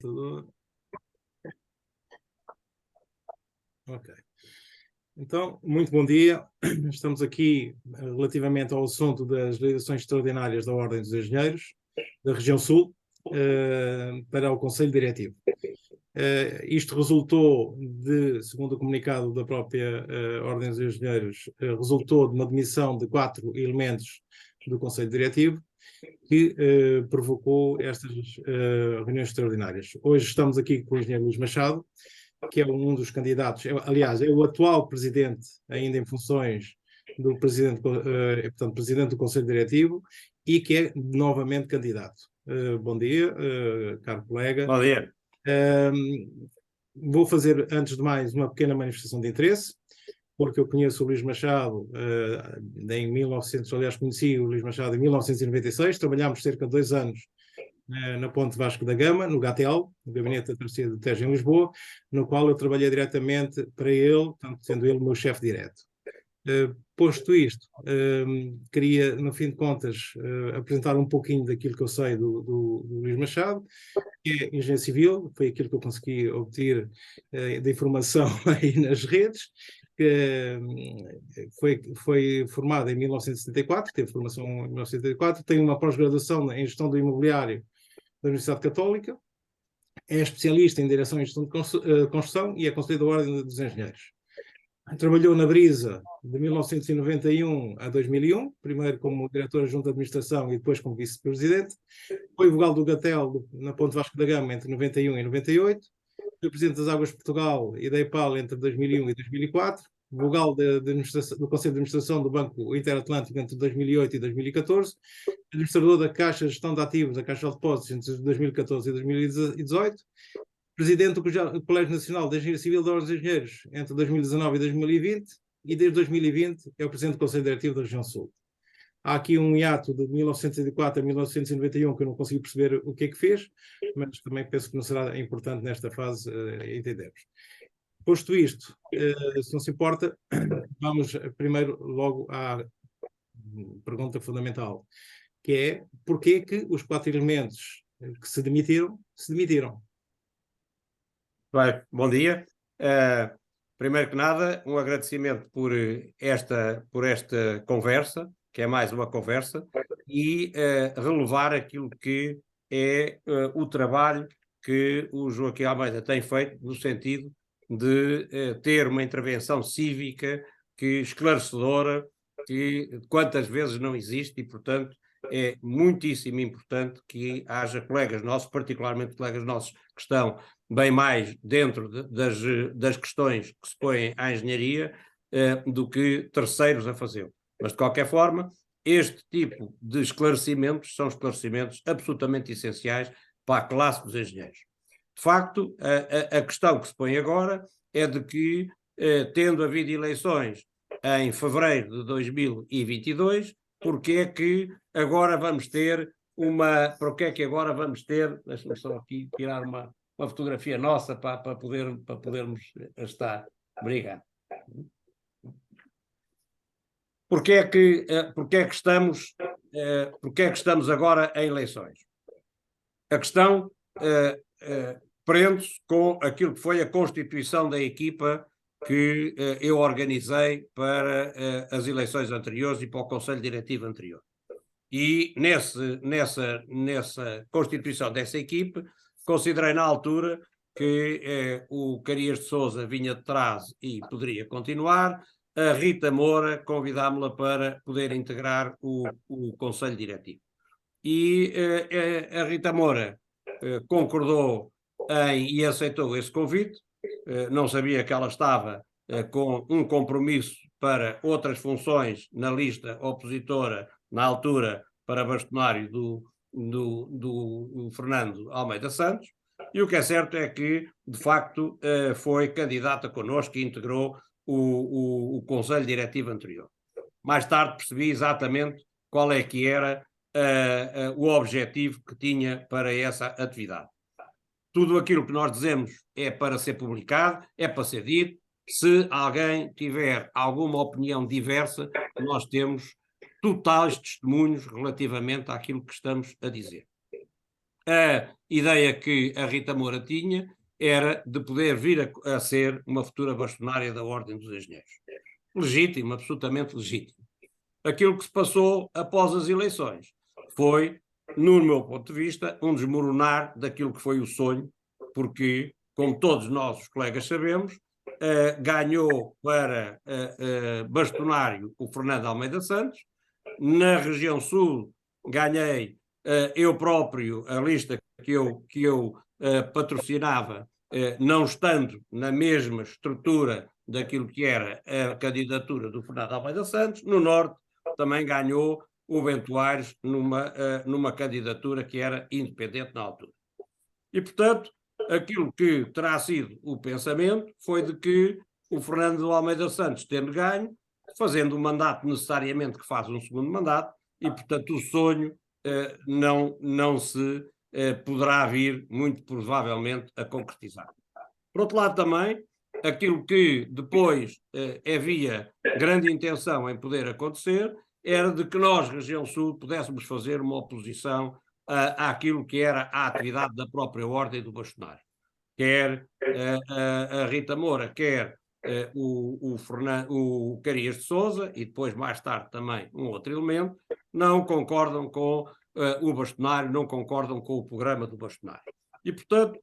computador. Ok. Então, muito bom dia. Estamos aqui relativamente ao assunto das eleições extraordinárias da Ordem dos Engenheiros da Região Sul para o Conselho Diretivo. Isto resultou segundo o comunicado da própria Ordem dos Engenheiros, resultou de uma demissão de 4 elementos do Conselho Diretivo que provocou estas reuniões extraordinárias. Hoje estamos aqui com o engenheiro Luís Machado, que é um dos candidatos, aliás, é o atual presidente, ainda em funções, do presidente, portanto, presidente do Conselho Diretivo, e que é novamente candidato. Bom dia, caro colega. Bom dia. Vou fazer, antes de mais, uma pequena manifestação de interesse, porque eu conheço o Luís Machado em 1900, aliás, conheci o Luís Machado em 1996, trabalhámos cerca de 2 anos na Ponte Vasco da Gama, no GATEL, no Gabinete da Travessia do Tejo em Lisboa, no qual eu trabalhei diretamente para ele, portanto, sendo ele o meu chefe direto. Posto isto, queria, no fim de contas, apresentar um pouquinho daquilo que eu sei do Luís Machado, que é engenheiro civil, foi aquilo que eu consegui obter de informação aí nas redes, que foi formado em 1974, teve formação em 1974, tem uma pós-graduação em gestão do imobiliário da Universidade Católica, é especialista em direção e gestão de construção e é conselheiro da Ordem dos Engenheiros. Trabalhou na Brisa de 1991 a 2001, primeiro como diretor adjunto de administração e depois como vice-presidente. Foi vogal do GATEL na Ponte Vasco da Gama entre 91 e 98. Foi presidente das Águas de Portugal e da EPAL entre 2001 e 2004. Vogal do Conselho de Administração do Banco Interatlântico entre 2008 e 2014. Administrador da Caixa de Gestão de Ativos, da Caixa de Depósitos entre 2014 e 2018. Presidente do Colégio Nacional de Engenharia Civil da Ordem dos Engenheiros entre 2019 e 2020 e desde 2020 é o Presidente do Conselho Diretivo da Região Sul. Há aqui um hiato de 1904 a 1991 que eu não consegui perceber o que é que fez, mas também penso que não será importante nesta fase entendermos. Posto isto, se não se importa, vamos primeiro logo à pergunta fundamental, que é porquê que os 4 elementos que se demitiram. Bem, bom dia. Primeiro que nada, um agradecimento por esta conversa, que é mais uma conversa, e relevar aquilo que é o trabalho que o Joaquim Almeida tem feito no sentido de ter uma intervenção cívica esclarecedora, que quantas vezes não existe e, portanto, é muitíssimo importante que haja colegas nossos, particularmente colegas nossos que estão bem mais dentro das questões que se põem à engenharia do que terceiros a fazê-lo. Mas, de qualquer forma, este tipo de esclarecimentos são esclarecimentos absolutamente essenciais para a classe dos engenheiros. De facto, a questão que se põe agora é de que, tendo havido eleições em fevereiro de 2022, porque é que agora vamos ter deixa-me só aqui tirar uma fotografia nossa para podermos estar. Obrigado. Porque é que estamos agora em eleições? A questão prende-se com aquilo que foi a constituição da equipa que eu organizei para as eleições anteriores e para o Conselho Diretivo anterior. E nessa constituição dessa equipe, considerei na altura que o Carias de Sousa vinha de trás e poderia continuar, a Rita Moura convidámo-la para poder integrar o Conselho Diretivo. E a Rita Moura concordou e aceitou esse convite. Não sabia que ela estava com um compromisso para outras funções na lista opositora na altura para bastonário do Fernando Almeida Santos, e o que é certo é que, de facto, foi candidata connosco e integrou o Conselho Diretivo anterior. Mais tarde percebi exatamente qual é que era o objetivo que tinha para essa atividade. Tudo aquilo que nós dizemos é para ser publicado, é para ser dito. Se alguém tiver alguma opinião diversa, nós temos totais testemunhos relativamente àquilo que estamos a dizer. A ideia que a Rita Moura tinha era de poder vir a ser uma futura bastonária da Ordem dos Engenheiros. Legítimo, absolutamente legítimo. Aquilo que se passou após as eleições foi, no meu ponto de vista, um desmoronar daquilo que foi o sonho, porque, como todos nós, os colegas, sabemos, ganhou para bastonário o Fernando Almeida Santos. Na região sul ganhei eu próprio a lista que eu patrocinava, não estando na mesma estrutura daquilo que era a candidatura do Fernando Almeida Santos. No norte também ganhou o Bento Aires numa candidatura que era independente na altura. E, portanto, aquilo que terá sido o pensamento foi de que o Fernando Almeida Santos, tendo ganho, fazendo um mandato necessariamente que faz um segundo mandato, e, portanto, o sonho não se poderá vir, muito provavelmente, a concretizar. Por outro lado, também, aquilo que depois havia grande intenção em poder acontecer era de que nós, região sul, pudéssemos fazer uma oposição àquilo que era a atividade da própria Ordem do Bastonário. Quer a Rita Moura, quer o Carias de Sousa, e depois, mais tarde, também um outro elemento, não concordam com o bastonário, não concordam com o programa do bastonário. E, portanto,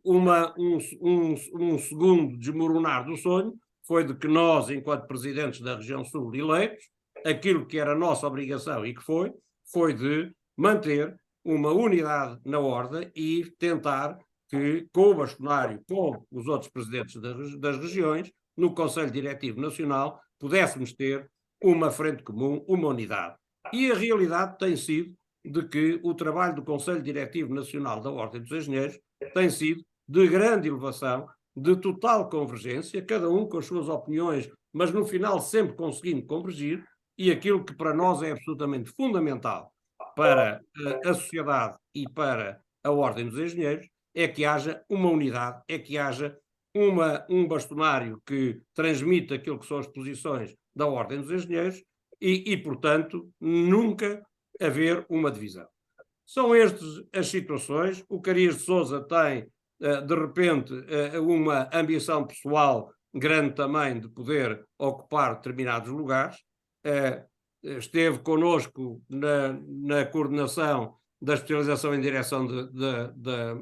um segundo desmoronar do sonho foi de que nós, enquanto presidentes da região sul eleitos, aquilo que era a nossa obrigação e que foi de manter uma unidade na ordem e tentar que, com o bastonário, com os outros presidentes das regiões, no Conselho Diretivo Nacional, pudéssemos ter uma frente comum, uma unidade. E a realidade tem sido de que o trabalho do Conselho Diretivo Nacional da Ordem dos Engenheiros tem sido de grande elevação, de total convergência, cada um com as suas opiniões, mas no final sempre conseguindo convergir, e aquilo que para nós é absolutamente fundamental para a sociedade e para a Ordem dos Engenheiros é que haja uma unidade, é que haja um bastonário que transmita aquilo que são as posições da Ordem dos Engenheiros e portanto, nunca haver uma divisão. São estas as situações. O Carias de Sousa tem, de repente, uma ambição pessoal grande também de poder ocupar determinados lugares. Esteve connosco na coordenação da especialização em direção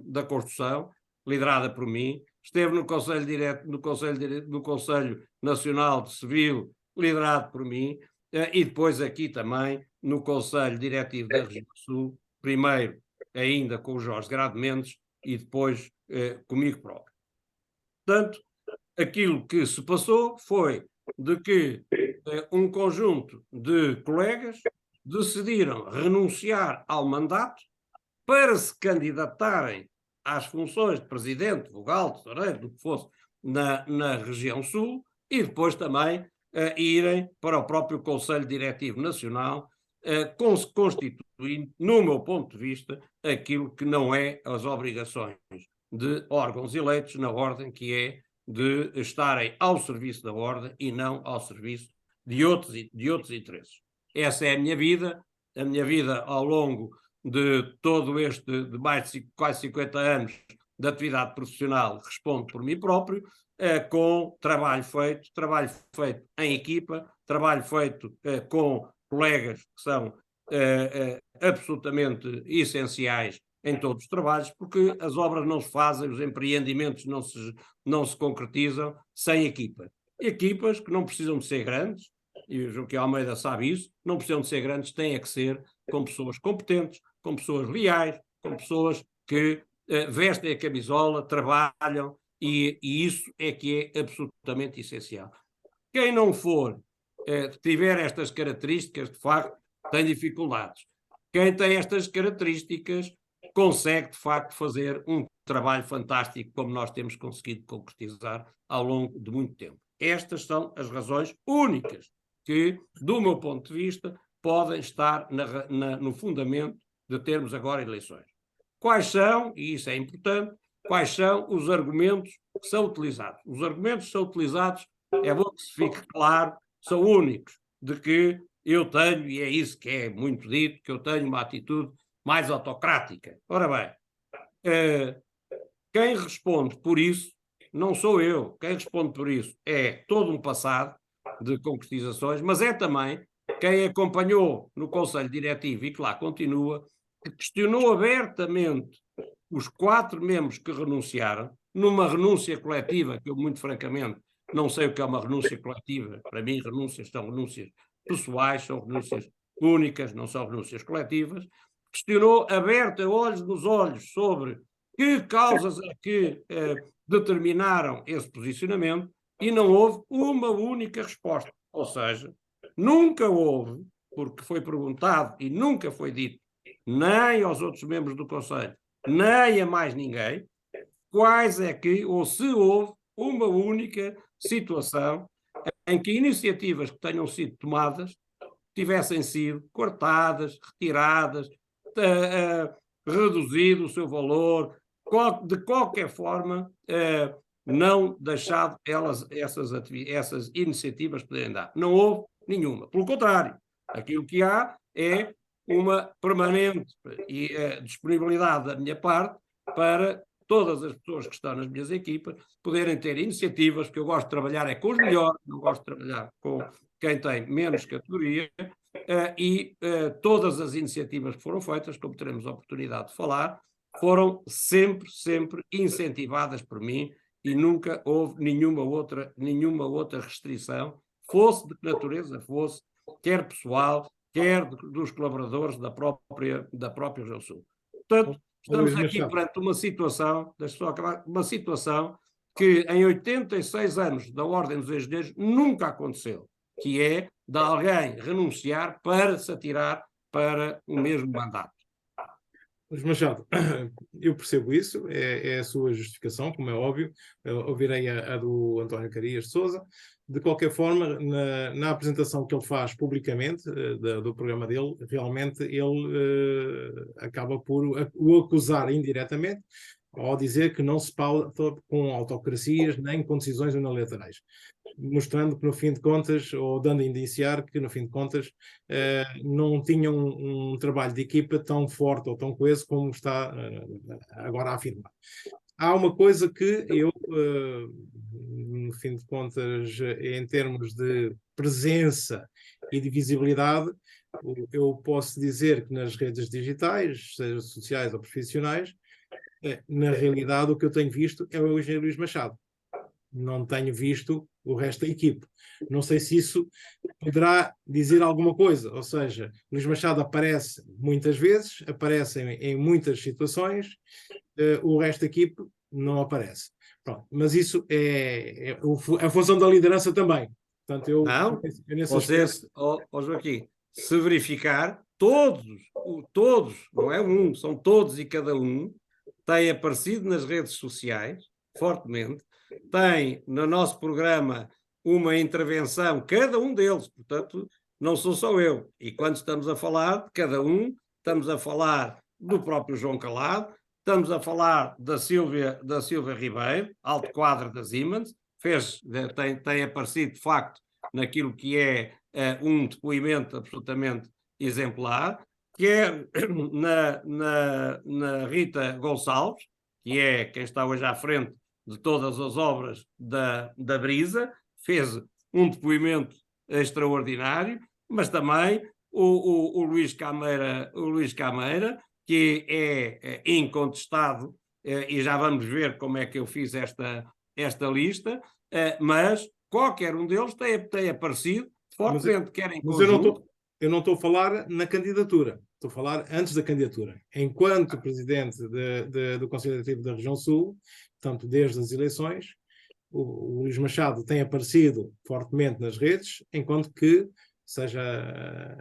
da construção, liderada por mim. Esteve no Conselho Nacional de Civil, liderado por mim, e depois aqui também no Conselho Diretivo da Região Sul, primeiro ainda com o Jorge Grado Mendes e depois comigo próprio. Portanto, aquilo que se passou foi de que um conjunto de colegas decidiram renunciar ao mandato para se candidatarem às funções de presidente, vogal, tesoureiro, do que fosse na região sul, e depois também irem para o próprio Conselho Diretivo Nacional, constituindo, no meu ponto de vista, aquilo que não é as obrigações de órgãos eleitos na ordem, que é de estarem ao serviço da ordem e não ao serviço de outros interesses. Essa é a minha vida ao longo de todo de mais de quase 50 anos de atividade profissional, respondo por mim próprio, com trabalho feito em equipa, trabalho feito com colegas que são absolutamente essenciais em todos os trabalhos, porque as obras não se fazem, os empreendimentos não se concretizam sem equipa. Equipas que não precisam de ser grandes, e o Joaquim Almeida sabe isso, não precisam de ser grandes, têm que ser com pessoas competentes, com pessoas leais, com pessoas que vestem a camisola, trabalham, e isso é que é absolutamente essencial. Quem não for, tiver estas características, de facto, tem dificuldades. Quem tem estas características consegue, de facto, fazer um trabalho fantástico, como nós temos conseguido concretizar ao longo de muito tempo. Estas são as razões únicas que, do meu ponto de vista, podem estar no fundamento de termos agora eleições. Quais são, e isso é importante, quais são os argumentos que são utilizados? Os argumentos que são utilizados, é bom que se fique claro, são únicos, de que eu tenho, e é isso que é muito dito, que eu tenho uma atitude mais autocrática. Ora bem, quem responde por isso não sou eu. Quem responde por isso é todo um passado de concretizações, mas é também quem acompanhou no Conselho Diretivo e que lá continua, que questionou abertamente os 4 membros que renunciaram, numa renúncia coletiva, que eu muito francamente não sei o que é uma renúncia coletiva. Para mim, renúncias são renúncias pessoais, são renúncias únicas, não são renúncias coletivas. Questionou aberta, olhos nos olhos, sobre que causas é que determinaram esse posicionamento, e não houve uma única resposta. Ou seja, nunca houve, porque foi perguntado e nunca foi dito, nem aos outros membros do Conselho, nem a mais ninguém, quais é que, ou se houve uma única situação em que iniciativas que tenham sido tomadas tivessem sido cortadas, retiradas, reduzido o seu valor, de qualquer forma, não deixado essas iniciativas poderem dar. Não houve nenhuma. Pelo contrário, aquilo que há é uma permanente disponibilidade da minha parte para todas as pessoas que estão nas minhas equipas poderem ter iniciativas, porque eu gosto de trabalhar com os melhores, não gosto de trabalhar com quem tem menos categoria, todas as iniciativas que foram feitas, como teremos a oportunidade de falar, foram sempre incentivadas por mim, e nunca houve nenhuma outra restrição, fosse de que natureza fosse, quer pessoal, quer dos colaboradores da própria Região Sul. Portanto, estamos aqui perante uma situação, deixa só acabar, uma situação que em 86 anos da Ordem dos Engenheiros nunca aconteceu, que é de alguém renunciar para se atirar para o mesmo mandato. Luís Machado, eu percebo isso, é a sua justificação, como é óbvio, ouvirei a do António Carias de Sousa. De qualquer forma, na apresentação que ele faz publicamente do programa dele, realmente ele acaba por o acusar indiretamente ao dizer que não se fala com autocracias nem com decisões unilaterais, mostrando que no fim de contas, ou dando a indiciar que no fim de contas não tinham um trabalho de equipa tão forte ou tão coeso como está agora a afirmar. Há uma coisa que eu, no fim de contas, em termos de presença e de visibilidade, eu posso dizer que nas redes digitais, seja sociais ou profissionais, na realidade o que eu tenho visto é o engenheiro Luís Machado. Não tenho visto o resto da equipe. Não sei se isso poderá dizer alguma coisa, ou seja, Luís Machado aparece muitas vezes, aparece em muitas situações, o resto da equipe não aparece. Pronto, mas isso é a função da liderança também. Portanto, vocês, Joaquim, se verificar, todos, não é um, são todos e cada um, têm aparecido nas redes sociais, fortemente, tem no nosso programa uma intervenção, cada um deles, portanto, não sou só eu. E quando estamos a falar de cada um, estamos a falar do próprio João Calado, estamos a falar da Sílvia Ribeiro, alto quadro da Siemens, tem aparecido, de facto, naquilo que é um depoimento absolutamente exemplar, que é na Rita Gonçalves, que é quem está hoje à frente de todas as obras da Brisa, fez um depoimento extraordinário, mas também o Luís Cameira, que é incontestado, e já vamos ver como é que eu fiz esta lista, mas qualquer um deles tem aparecido fortemente, quer em conjunto. Eu não estou a falar na candidatura, estou a falar antes da candidatura. Enquanto presidente do Conselho Diretivo da Região Sul, portanto, desde as eleições, o Luís Machado tem aparecido fortemente nas redes, enquanto que, seja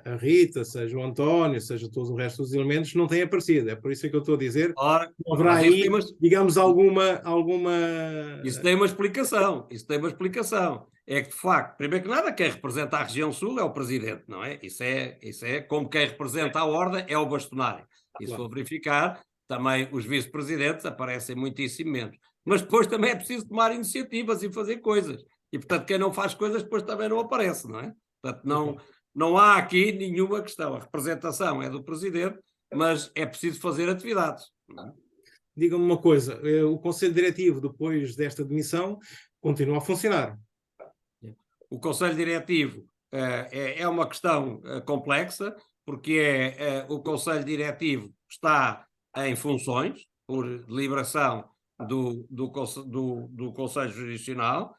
a Rita, seja o António, seja todo o resto dos elementos, não tem aparecido. É por isso que eu estou a dizer que haverá aí, digamos, alguma... Isso tem uma explicação, É que, de facto, primeiro que nada, quem representa a região sul é o presidente, não é? Isso é como quem representa a ordem é o bastonário. E se for verificar, também os vice-presidentes aparecem muitíssimo menos. Mas depois também é preciso tomar iniciativas e fazer coisas. E, portanto, quem não faz coisas depois também não aparece, não é? Portanto, não há aqui nenhuma questão. A representação é do presidente, mas é preciso fazer atividades. Diga-me uma coisa, o Conselho Diretivo, depois desta demissão, continua a funcionar? O Conselho Diretivo é uma questão complexa, porque o Conselho Diretivo está em funções, por deliberação do Conselho Jurisdicional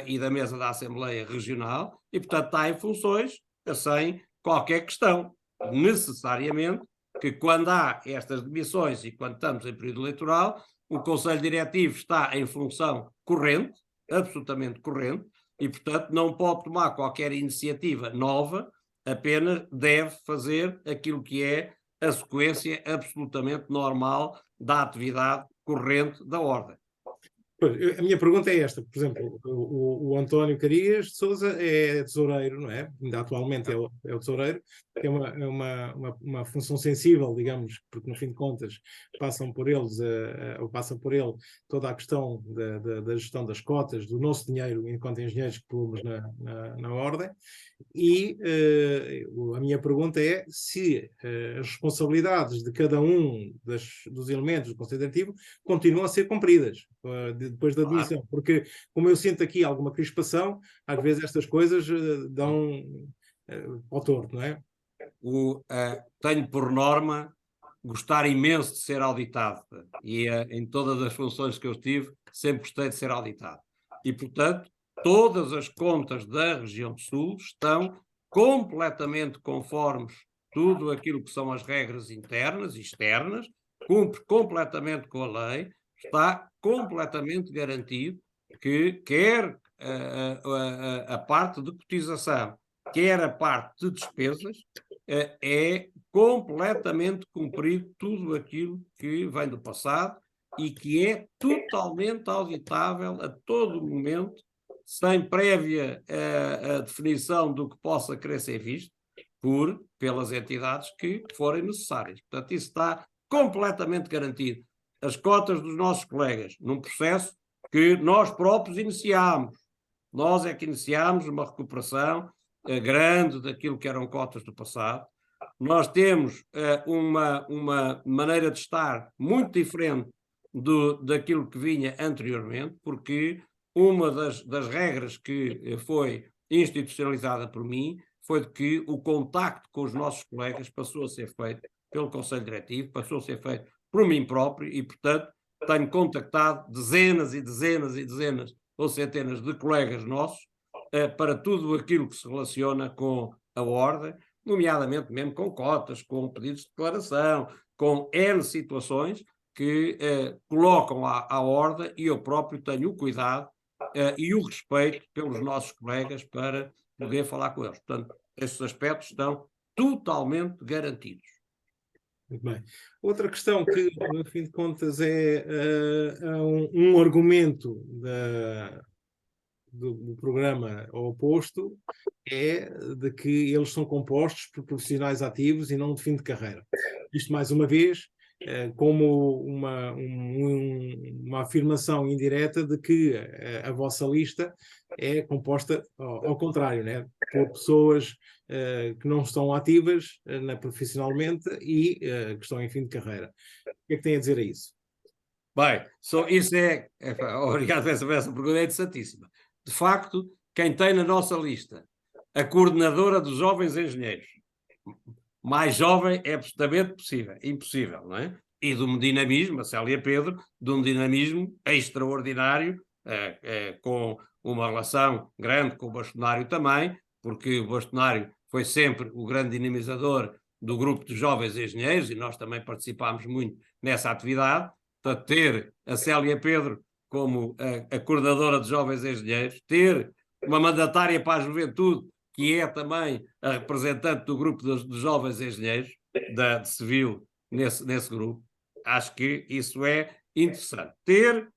e da mesa da Assembleia Regional, e, portanto, está em funções sem qualquer questão. Necessariamente que, quando há estas demissões e quando estamos em período eleitoral, o Conselho Diretivo está em função corrente, absolutamente corrente, e, portanto, não pode tomar qualquer iniciativa nova, apenas deve fazer aquilo que é a sequência absolutamente normal da atividade corrente da Ordem. A minha pergunta é esta, por exemplo, o António Carias de Sousa é tesoureiro, não é? Ainda atualmente é o tesoureiro, que é uma função sensível, digamos, porque no fim de contas passam por eles, ou passa por ele toda a questão da gestão das cotas, do nosso dinheiro enquanto engenheiros que pomos na Ordem, e a minha pergunta é se as responsabilidades de cada um dos elementos do Conselho Diretivo continuam a ser cumpridas depois da demissão, porque como eu sinto aqui alguma crispação, às vezes estas coisas dão ao torto, não é? Tenho por norma gostar imenso de ser auditado, e em todas as funções que eu tive sempre gostei de ser auditado, e portanto todas as contas da região sul estão completamente conformes tudo aquilo que são as regras internas e externas, cumpre completamente com a lei, está completamente garantido que quer a parte de cotização, quer a parte de despesas, é completamente cumprido tudo aquilo que vem do passado e que é totalmente auditável a todo momento, sem prévia definição do que possa querer ser visto pelas entidades que forem necessárias. Portanto, isso está completamente garantido. As cotas dos nossos colegas, num processo que nós próprios iniciámos. Nós é que iniciámos uma recuperação grande daquilo que eram cotas do passado. Nós temos uma maneira de estar muito diferente daquilo que vinha anteriormente, porque uma das regras que foi institucionalizada por mim foi de que o contacto com os nossos colegas passou a ser feito pelo Conselho Diretivo, passou a ser feito por mim próprio e, portanto, tenho contactado dezenas e dezenas e dezenas ou centenas de colegas nossos para tudo aquilo que se relaciona com a Ordem, nomeadamente mesmo com cotas, com pedidos de declaração, com N situações que colocam à Ordem, e eu próprio tenho o cuidado e o respeito pelos nossos colegas para poder falar com eles. Portanto, esses aspectos estão totalmente garantidos. Muito bem. Outra questão que, no fim de contas, é um argumento do programa oposto, é de que eles são compostos por profissionais ativos e não de fim de carreira. Isto, mais uma vez, como uma afirmação indireta de que a vossa lista é composta ao contrário, né? Por pessoas que não estão ativas profissionalmente e que estão em fim de carreira. O que é que tem a dizer a isso? Bem, isso obrigado por essa pergunta, é interessantíssima. De facto, quem tem na nossa lista a coordenadora dos jovens engenheiros, mais jovem é absolutamente impossível, não é? E de um dinamismo, a Célia Pedro, de um dinamismo extraordinário, com uma relação grande com o bastonário também, porque o bastonário foi sempre o grande dinamizador do grupo de jovens engenheiros e nós também participámos muito nessa atividade. Portanto, ter a Célia Pedro como a coordenadora de jovens engenheiros, ter uma mandatária para a juventude, que é também a representante do grupo dos jovens engenheiros, de civil, nesse grupo, acho que isso é interessante. Ter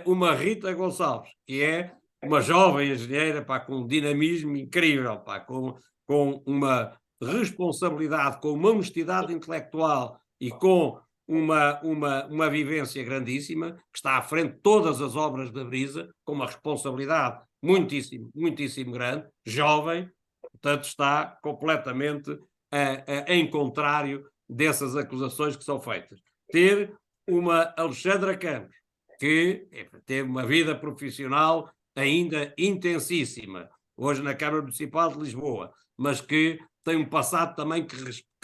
uma Rita Gonçalves, que é uma jovem engenheira, pá, com um dinamismo incrível, pá, com uma responsabilidade, com uma honestidade intelectual e com uma vivência grandíssima, que está à frente de todas as obras da Brisa, com uma responsabilidade muitíssimo, muitíssimo grande, jovem, portanto está completamente em contrário dessas acusações que são feitas. Ter uma Alexandra Campos, que teve uma vida profissional ainda intensíssima, hoje na Câmara Municipal de Lisboa, mas que tem um passado também que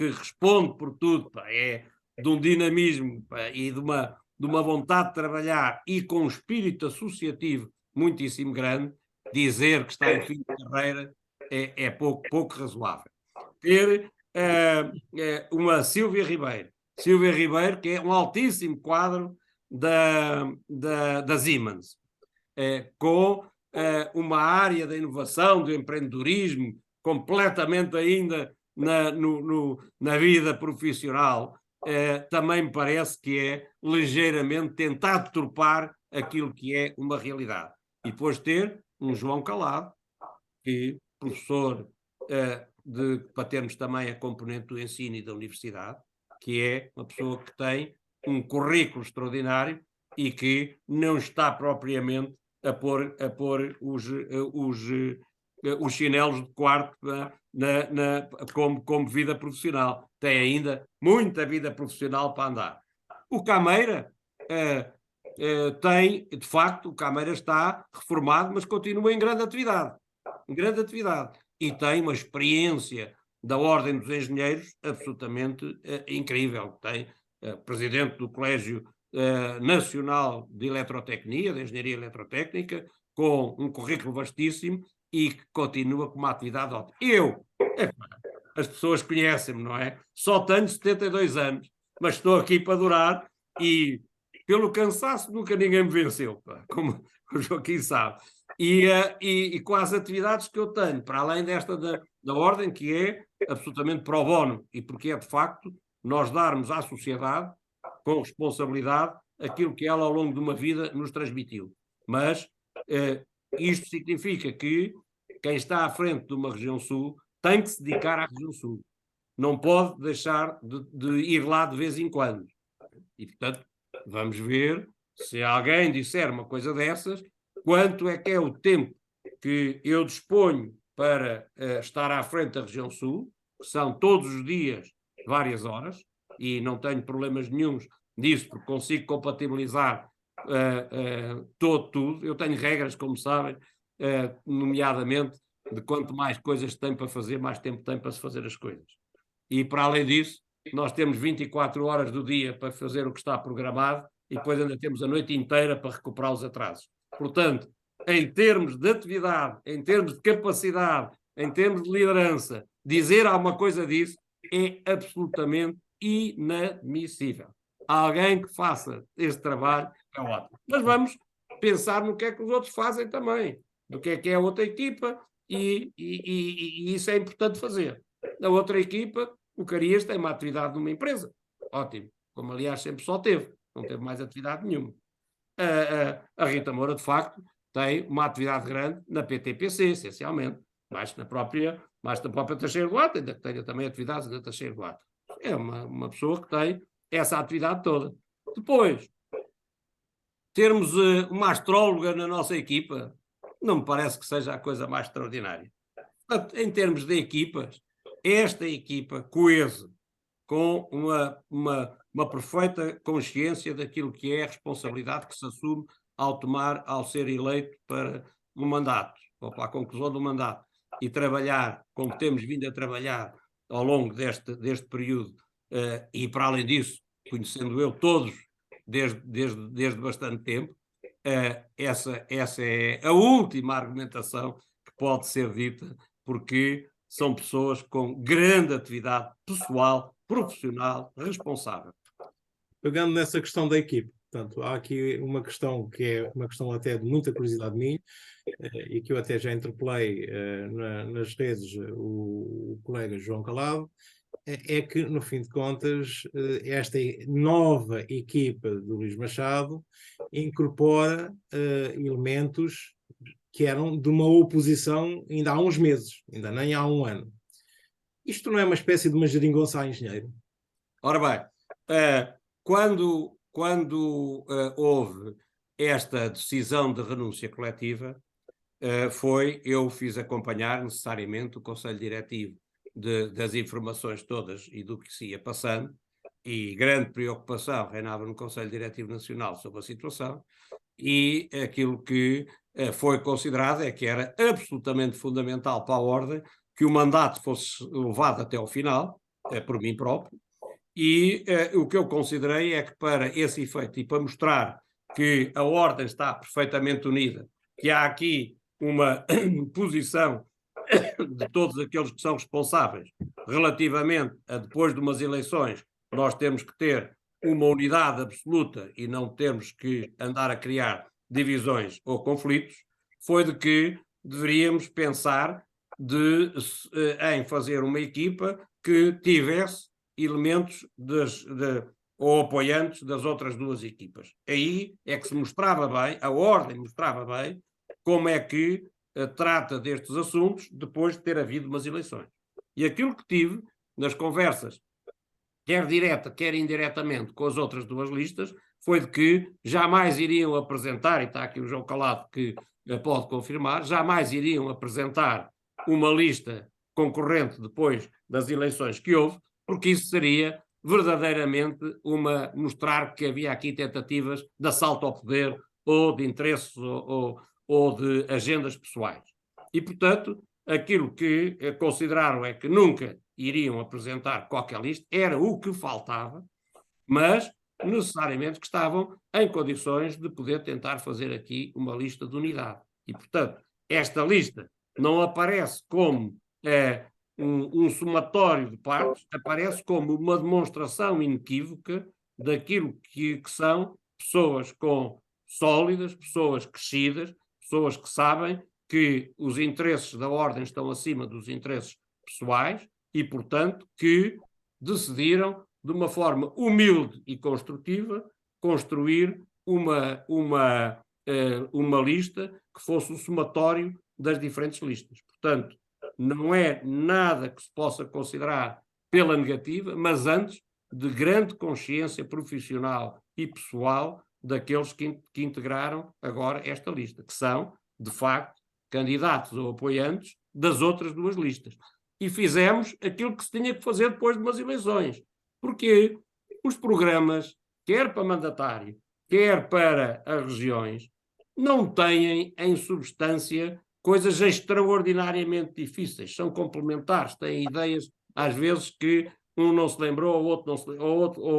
responde por tudo, pá, é de um dinamismo, pá, e de uma vontade de trabalhar e com um espírito associativo muitíssimo grande. Dizer que está em fim de carreira é pouco razoável. Ter uma Sílvia Ribeiro, que é um altíssimo quadro da Siemens, com uma área da inovação, do empreendedorismo, completamente ainda na vida profissional, também me parece que é ligeiramente tentar deturpar aquilo que é uma realidade. E depois ter um João Calado, que professor para termos também a componente do ensino e da universidade, que é uma pessoa que tem um currículo extraordinário e que não está propriamente a pôr os chinelos de quarto como vida profissional. Tem ainda muita vida profissional para andar. O Cameira tem, de facto, o Cameira está reformado, mas continua em grande atividade. E tem uma experiência da Ordem dos Engenheiros absolutamente incrível. Tem presidente do Colégio Nacional de Eletrotecnia, de Engenharia Eletrotécnica, com um currículo vastíssimo e que continua com uma atividade ótima. As pessoas conhecem-me, não é? Só tenho 72 anos, mas estou aqui para durar e pelo cansaço nunca ninguém me venceu, como o Joaquim sabe. E com as atividades que eu tenho, para além desta da Ordem, que é absolutamente pro bono, e porque é de facto nós darmos à sociedade, com responsabilidade, aquilo que ela ao longo de uma vida nos transmitiu. Mas isto significa que quem está à frente de uma região sul tem que se dedicar à região sul. Não pode deixar de ir lá de vez em quando. E, portanto, vamos ver se alguém disser uma coisa dessas, quanto é que é o tempo que eu disponho para estar à frente da região sul, que são todos os dias várias horas, e não tenho problemas nenhuns disso, porque consigo compatibilizar tudo. Eu tenho regras, como sabem, nomeadamente de quanto mais coisas tem para fazer, mais tempo tem para se fazer as coisas. E para além disso, nós temos 24 horas do dia para fazer o que está programado e depois ainda temos a noite inteira para recuperar os atrasos. Portanto, em termos de atividade, em termos de capacidade, em termos de liderança, dizer alguma coisa disso é absolutamente inadmissível. Alguém que faça esse trabalho é ótimo. Mas vamos pensar no que é que os outros fazem também, do que é a outra equipa, e isso é importante fazer. Na outra equipa, o Carias tem uma atividade numa empresa. Ótimo. Como, aliás, sempre só teve. Não teve mais atividade nenhuma. A Rita Moura, de facto, tem uma atividade grande na PTPC, essencialmente. Mais na própria Teixeira do Ato, ainda que tenha também atividades na Teixeira do Ato. É uma pessoa que tem essa atividade toda. Depois, termos uma astróloga na nossa equipa, não me parece que seja a coisa mais extraordinária. Portanto, em termos de equipas, esta equipa coesa, com uma perfeita consciência daquilo que é a responsabilidade que se assume ao ser eleito para um mandato, ou para a conclusão do mandato, e trabalhar como temos vindo a trabalhar ao longo deste período, e para além disso, conhecendo eu todos desde bastante tempo, essa é a última argumentação que pode ser dita, porque são pessoas com grande atividade pessoal, profissional, responsável. Pegando nessa questão da equipe, portanto, há aqui uma questão que é uma questão até de muita curiosidade minha, e que eu até já interpelei nas redes o colega João Calado, é que, no fim de contas, esta nova equipa do Luís Machado incorpora elementos que eram de uma oposição ainda há uns meses, ainda nem há um ano. Isto não é uma espécie de uma geringonça a engenheiro? Ora bem, quando houve esta decisão de renúncia coletiva, eu fiz acompanhar necessariamente o Conselho Diretivo das informações todas e do que se ia passando, e grande preocupação reinava no Conselho Diretivo Nacional sobre a situação, e aquilo que foi considerado é que era absolutamente fundamental para a Ordem que o mandato fosse levado até ao final, por mim próprio, e o que eu considerei é que para esse efeito e para mostrar que a Ordem está perfeitamente unida, que há aqui uma posição de todos aqueles que são responsáveis relativamente a depois de umas eleições, nós temos que ter uma unidade absoluta e não temos que andar a criar divisões ou conflitos, foi de que deveríamos pensar em fazer uma equipa que tivesse elementos ou apoiantes das outras duas equipas. Aí é que se mostrava bem, a Ordem mostrava bem, como é que trata destes assuntos depois de ter havido umas eleições. E aquilo que tive nas conversas, quer direta, quer indiretamente, com as outras duas listas, foi de que jamais iriam apresentar, e está aqui o João Calado que pode confirmar, jamais iriam apresentar uma lista concorrente depois das eleições que houve, porque isso seria verdadeiramente mostrar que havia aqui tentativas de assalto ao poder ou de interesses ou de agendas pessoais. E, portanto, aquilo que consideraram é que nunca iriam apresentar qualquer lista, era o que faltava, mas necessariamente que estavam em condições de poder tentar fazer aqui uma lista de unidade. E, portanto, esta lista não aparece como um somatório de partes, aparece como uma demonstração inequívoca daquilo que são pessoas sólidas, pessoas crescidas, pessoas que sabem que os interesses da Ordem estão acima dos interesses pessoais e, portanto, que decidiram, de uma forma humilde e construtiva, construir uma lista que fosse o somatório das diferentes listas. Portanto, não é nada que se possa considerar pela negativa, mas antes de grande consciência profissional e pessoal daqueles que integraram agora esta lista, que são, de facto, candidatos ou apoiantes das outras duas listas. E fizemos aquilo que se tinha que fazer depois de umas eleições. Porque os programas, quer para mandatário, quer para as regiões, não têm em substância coisas extraordinariamente difíceis. São complementares, têm ideias, às vezes, que um não se lembrou, ou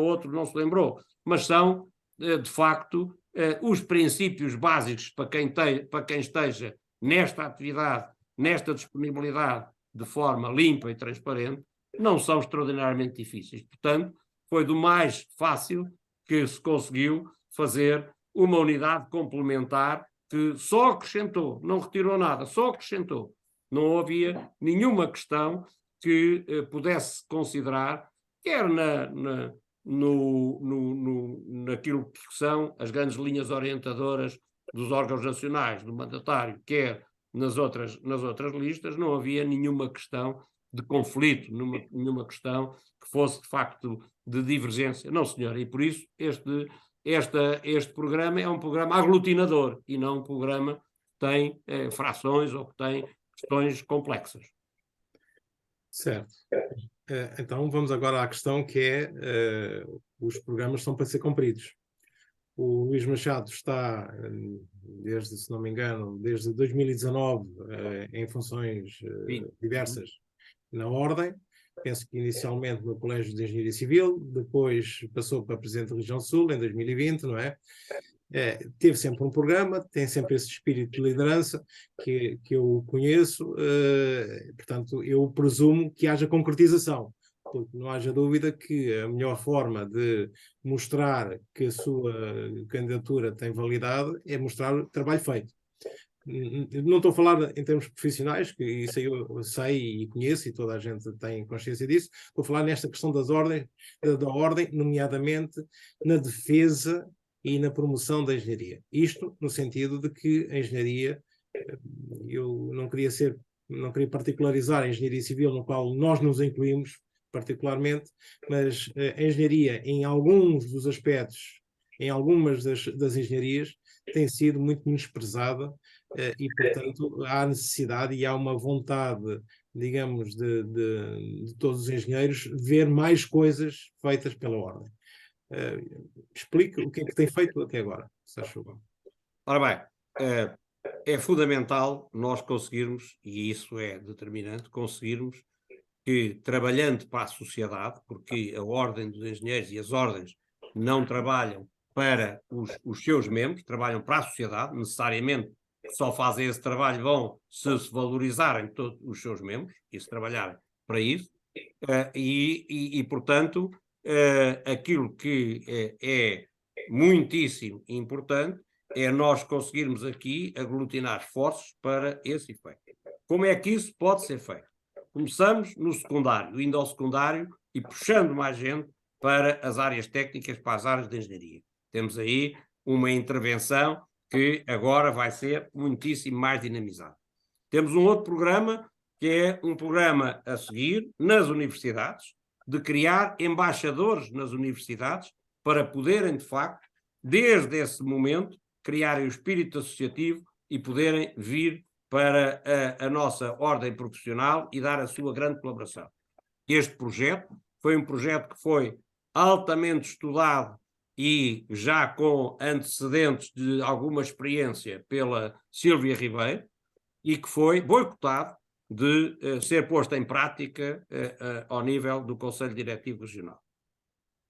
outro não se lembrou. Mas são, de facto, os princípios básicos para quem esteja nesta atividade, nesta disponibilidade de forma limpa e transparente, não são extraordinariamente difíceis. Portanto, foi do mais fácil que se conseguiu fazer uma unidade complementar que só acrescentou, não retirou nada, só acrescentou. Não havia nenhuma questão que pudesse considerar, quer naquilo que são as grandes linhas orientadoras dos órgãos nacionais, do mandatário, quer nas outras listas, não havia nenhuma questão de conflito, nenhuma questão que fosse de facto de divergência. Não, senhor, e por isso este programa é um programa aglutinador e não um programa que tem frações ou que tem questões complexas. Certo. Então vamos agora à questão que é os programas são para ser cumpridos. O Luís Machado está, desde, se não me engano, desde 2019 em funções diversas na Ordem. Penso que inicialmente no Colégio de Engenharia Civil, depois passou para Presidente da Região Sul em 2020, não é? Teve sempre um programa, tem sempre esse espírito de liderança que eu conheço, portanto eu presumo que haja concretização, porque não haja dúvida que a melhor forma de mostrar que a sua candidatura tem validade é mostrar o trabalho feito. Não estou a falar em termos profissionais, que isso eu sei e conheço e toda a gente tem consciência disso. Estou a falar nesta questão da ordem, nomeadamente na defesa e na promoção da engenharia. Isto no sentido de que a engenharia, eu não queria particularizar a engenharia civil, no qual nós nos incluímos particularmente, mas a engenharia em alguns dos aspectos, em algumas das engenharias, tem sido muito menosprezada e, portanto, há necessidade e há uma vontade, digamos, de todos os engenheiros ver mais coisas feitas pela Ordem. Explique o que é que tem feito até agora, se faz favor. Ora bem, é fundamental nós conseguirmos, e isso é determinante, conseguirmos que, trabalhando para a sociedade, porque a Ordem dos Engenheiros e as ordens não trabalham para os seus membros, trabalham para a sociedade, necessariamente só fazem esse trabalho vão se valorizarem todos os seus membros e se trabalharem para isso, portanto, aquilo que é muitíssimo importante é nós conseguirmos aqui aglutinar esforços para esse efeito. Como é que isso pode ser feito? Começamos no secundário, indo ao secundário e puxando mais gente para as áreas técnicas, para as áreas de engenharia. Temos aí uma intervenção que agora vai ser muitíssimo mais dinamizada. Temos um outro programa, que é um programa a seguir nas universidades, de criar embaixadores nas universidades para poderem, de facto, desde esse momento, criarem o espírito associativo e poderem vir para a nossa ordem profissional e dar a sua grande colaboração. Este projeto foi um projeto que foi altamente estudado e já com antecedentes de alguma experiência pela Sílvia Ribeiro e que foi boicotado de ser posto em prática ao nível do Conselho Diretivo Regional.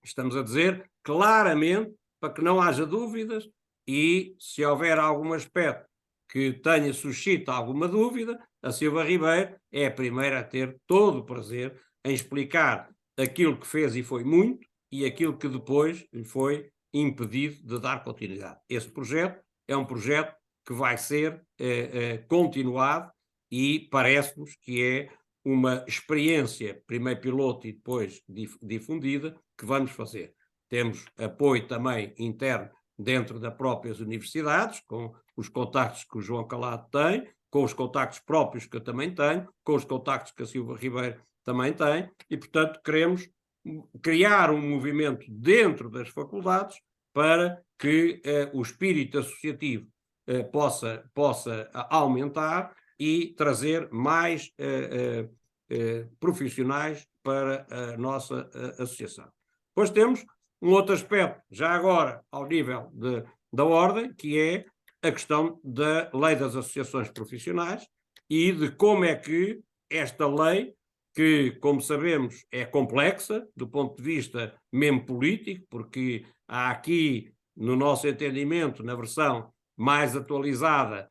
Estamos a dizer claramente, para que não haja dúvidas, e se houver algum aspecto que suscite alguma dúvida, a Silva Ribeiro é a primeira a ter todo o prazer em explicar aquilo que fez e foi muito, e aquilo que depois lhe foi impedido de dar continuidade. Esse projeto é um projeto que vai ser continuado e parece-nos que é uma experiência, primeiro piloto e depois difundida, que vamos fazer. Temos apoio também interno dentro das próprias universidades, com os contactos que o João Calado tem, com os contactos próprios que eu também tenho, com os contactos que a Silva Ribeiro também tem, e, portanto, queremos criar um movimento dentro das faculdades para que o espírito associativo possa aumentar e trazer mais profissionais para a nossa associação. Depois temos um outro aspecto, já agora ao nível da ordem, que é a questão da lei das associações profissionais e de como é que esta lei, que, como sabemos, é complexa do ponto de vista mesmo político, porque há aqui, no nosso entendimento, na versão mais atualizada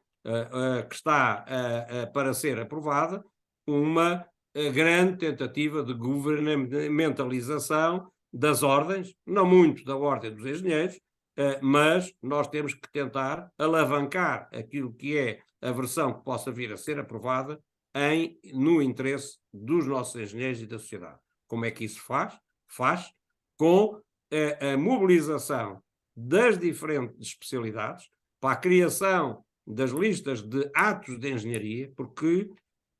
que está para ser aprovada, uma grande tentativa de governamentalização das ordens, não muito da Ordem dos Engenheiros, mas nós temos que tentar alavancar aquilo que é a versão que possa vir a ser aprovada no interesse dos nossos engenheiros e da sociedade. Como é que isso faz? Faz com a mobilização das diferentes especialidades para a criação das listas de atos de engenharia, porque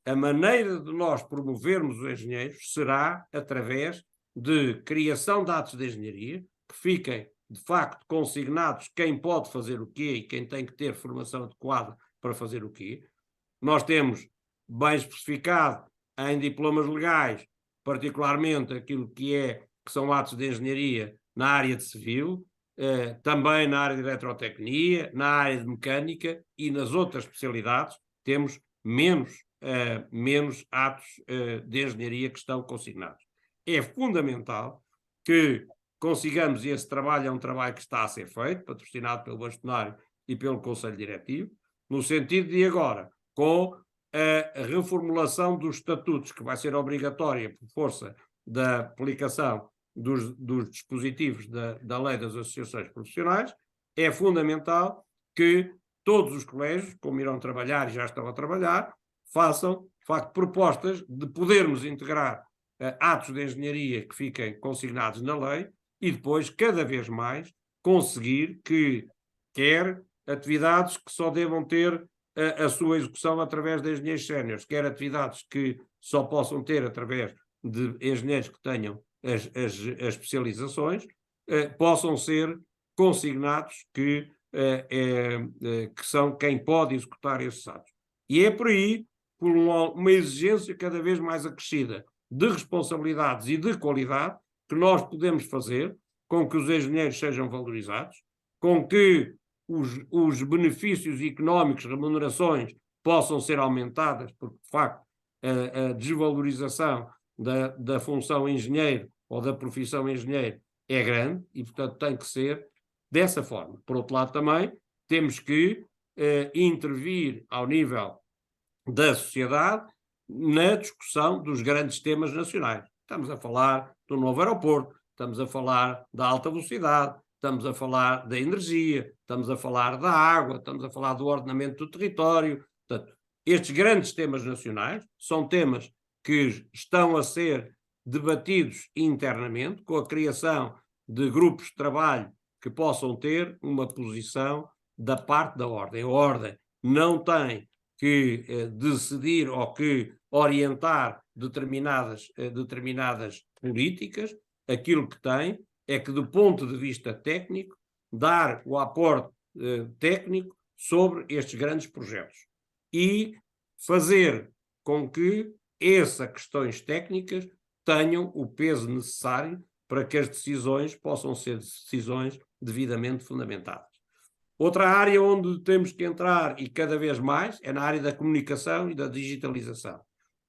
a maneira de nós promovermos os engenheiros será através de criação de atos de engenharia, que fiquem, de facto, consignados quem pode fazer o quê e quem tem que ter formação adequada para fazer o quê. Nós temos bem especificado em diplomas legais, particularmente aquilo que são atos de engenharia na área de civil, também na área de eletrotecnia, na área de mecânica e nas outras especialidades temos menos atos de engenharia que estão consignados. É fundamental que consigamos, e esse trabalho é um trabalho que está a ser feito, patrocinado pelo bastonário e pelo Conselho Diretivo, no sentido de agora, com a reformulação dos estatutos, que vai ser obrigatória por força da aplicação dos dispositivos da Lei das Associações Profissionais, é fundamental que todos os colégios, como irão trabalhar e já estão a trabalhar, façam, de facto, propostas de podermos integrar atos de engenharia que fiquem consignados na lei e depois, cada vez mais, conseguir que quer atividades que só devam ter a sua execução através de engenheiros séniores, quer atividades que só possam ter através de engenheiros que tenham as especializações, possam ser consignados que que são quem pode executar esses atos. E é por aí, por uma exigência cada vez mais acrescida de responsabilidades e de qualidade, que nós podemos fazer com que os engenheiros sejam valorizados, com que os benefícios económicos, remunerações, possam ser aumentadas, porque, de facto, a desvalorização da função engenheiro ou da profissão engenheiro é grande e, portanto, tem que ser dessa forma. Por outro lado, também temos que intervir ao nível da sociedade na discussão dos grandes temas nacionais. Estamos a falar do novo aeroporto, estamos a falar da alta velocidade, estamos a falar da energia, estamos a falar da água, estamos a falar do ordenamento do território. Portanto, estes grandes temas nacionais são temas que estão a ser debatidos internamente, com a criação de grupos de trabalho que possam ter uma posição da parte da ordem. A ordem não tem que decidir ou que orientar determinadas políticas. Aquilo que tem é que, do ponto de vista técnico, dar o aporte técnico sobre estes grandes projetos e fazer com que essas questões técnicas tenham o peso necessário para que as decisões possam ser decisões devidamente fundamentadas. Outra área onde temos que entrar, e cada vez mais, é na área da comunicação e da digitalização.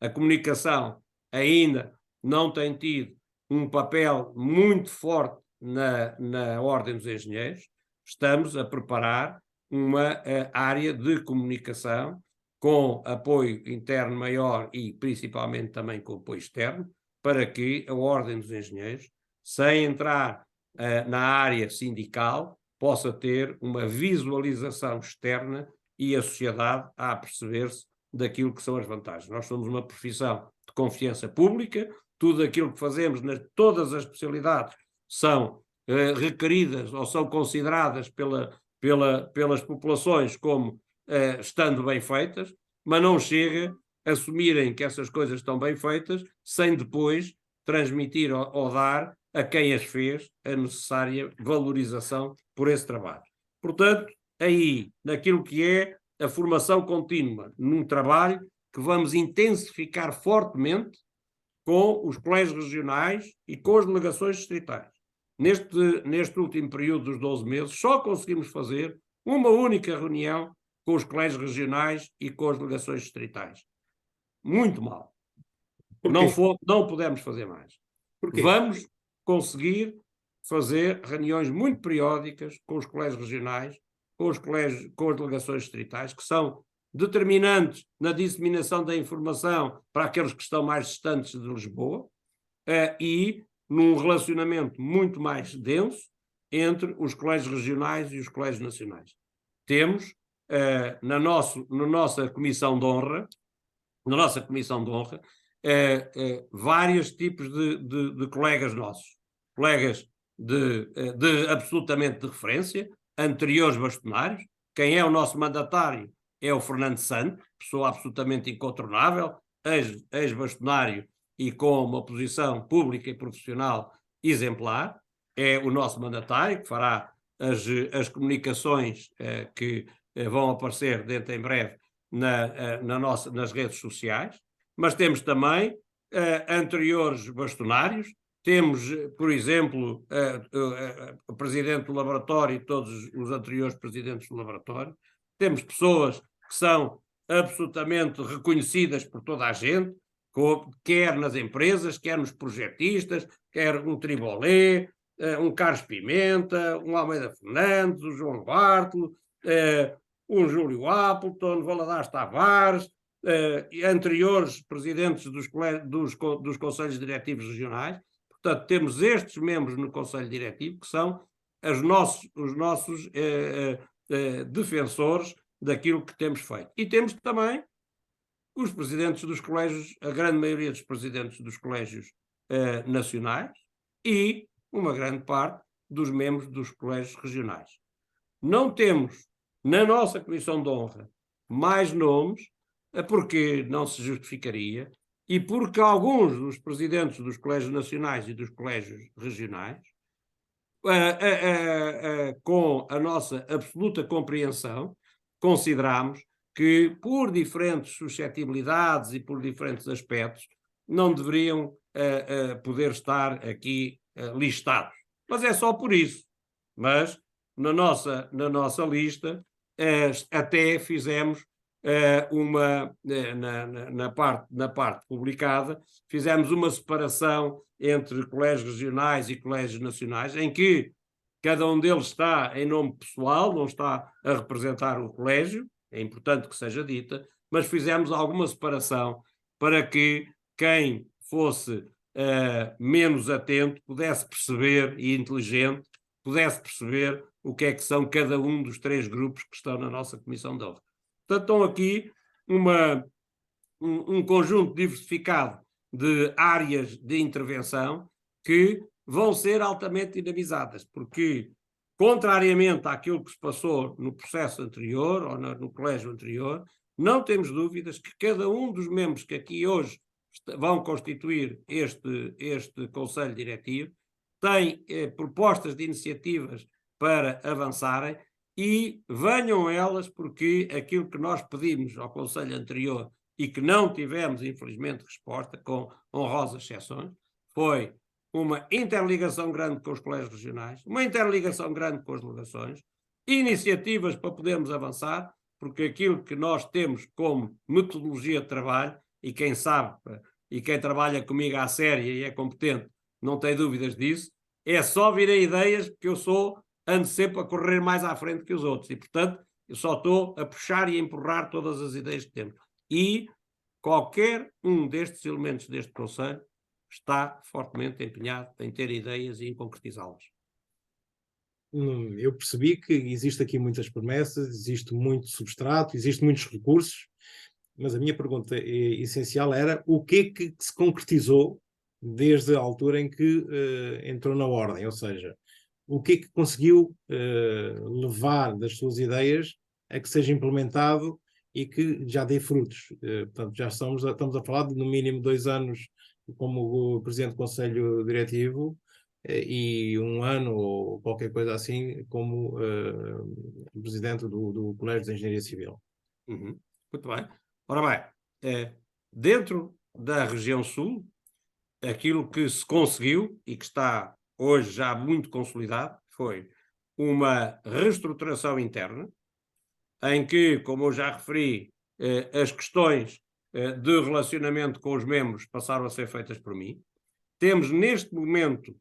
A comunicação ainda não tem tido um papel muito forte na Ordem dos Engenheiros. Estamos a preparar uma área de comunicação com apoio interno maior e principalmente também com apoio externo, para que a Ordem dos Engenheiros, sem entrar na área sindical, possa ter uma visualização externa e a sociedade a perceber-se daquilo que são as vantagens. Nós somos uma profissão de confiança pública, tudo aquilo que fazemos, todas as especialidades são requeridas ou são consideradas pelas populações como estando bem feitas, mas não chega a assumirem que essas coisas estão bem feitas sem depois transmitir ou dar a quem as fez a necessária valorização por esse trabalho. Portanto, aí, naquilo que é a formação contínua, num trabalho que vamos intensificar fortemente com os colégios regionais e com as delegações distritais. Neste último período dos 12 meses, só conseguimos fazer uma única reunião com os colégios regionais e com as delegações distritais. Muito mal. Não pudemos fazer mais. Vamos conseguir fazer reuniões muito periódicas com os colégios regionais, com as delegações distritais, que são determinantes na disseminação da informação para aqueles que estão mais distantes de Lisboa, e num relacionamento muito mais denso entre os colégios regionais e os colégios nacionais. Temos, na nossa Comissão de Honra, vários tipos de colegas nossos. Colegas absolutamente de referência, anteriores bastonários. Quem é o nosso mandatário é o Fernando Santos, pessoa absolutamente incontornável, ex-bastonário e com uma posição pública e profissional exemplar. É o nosso mandatário, que fará as comunicações que vão aparecer dentro em breve nas redes sociais. Mas temos também anteriores bastonários. Temos, por exemplo, o presidente do laboratório e todos os anteriores presidentes do laboratório. Temos pessoas que são absolutamente reconhecidas por toda a gente, quer nas empresas, quer nos projetistas, quer um Tribolé, um Carlos Pimenta, um Almeida Fernandes, um João Bartolo, um Júlio Appleton, Valadares Tavares, anteriores presidentes dos conselhos diretivos regionais. Portanto, temos estes membros no Conselho Diretivo que são os nossos defensores daquilo que temos feito. E temos também os presidentes dos colégios, a grande maioria dos presidentes dos colégios nacionais e uma grande parte dos membros dos colégios regionais. Não temos, na nossa Comissão de Honra, mais nomes, porque não se justificaria, e porque alguns dos presidentes dos colégios nacionais e dos colégios regionais com a nossa absoluta compreensão, consideramos que, por diferentes suscetibilidades e por diferentes aspectos, não deveriam poder estar aqui listados. Mas é só por isso. Mas na nossa lista até fizemos na parte publicada, fizemos uma separação entre colégios regionais e colégios nacionais, em que cada um deles está em nome pessoal, não está a representar o colégio, é importante que seja dita, mas fizemos alguma separação para que quem fosse menos atento pudesse perceber, e inteligente, pudesse perceber o que é que são cada um dos 3 grupos que estão na nossa Comissão de Honra. Portanto, estão aqui um conjunto diversificado de áreas de intervenção que vão ser altamente dinamizadas, porque, contrariamente àquilo que se passou no processo anterior ou no colégio anterior, não temos dúvidas que cada um dos membros que aqui hoje vão constituir este Conselho Diretivo tem propostas de iniciativas para avançarem, e venham elas, porque aquilo que nós pedimos ao Conselho anterior e que não tivemos, infelizmente, resposta, com honrosas exceções, foi uma interligação grande com os colégios regionais, uma interligação grande com as delegações, iniciativas para podermos avançar, porque aquilo que nós temos como metodologia de trabalho, e quem sabe, e quem trabalha comigo à séria e é competente, não tem dúvidas disso, é só vir a ideias, porque eu ando sempre a correr mais à frente que os outros, e portanto eu só estou a puxar e a empurrar todas as ideias que temos. E qualquer um destes elementos deste Conselho está fortemente empenhado em ter ideias e em concretizá-las. Eu percebi que existe aqui muitas promessas, existe muito substrato, existem muitos recursos, mas a minha pergunta essencial era o que é que se concretizou desde a altura em que entrou na ordem, ou seja, o que é que conseguiu levar das suas ideias a que seja implementado e que já dê frutos. Portanto, já estamos a falar de no mínimo 2 anos como o Presidente do Conselho Diretivo e 1 ano ou qualquer coisa assim como Presidente do Colégio de Engenharia Civil. Uhum. Muito bem. Ora bem, dentro da região sul, aquilo que se conseguiu e que está hoje já muito consolidado foi uma reestruturação interna, em que, como eu já referi, as questões de relacionamento com os membros passaram a ser feitas por mim. Temos neste momento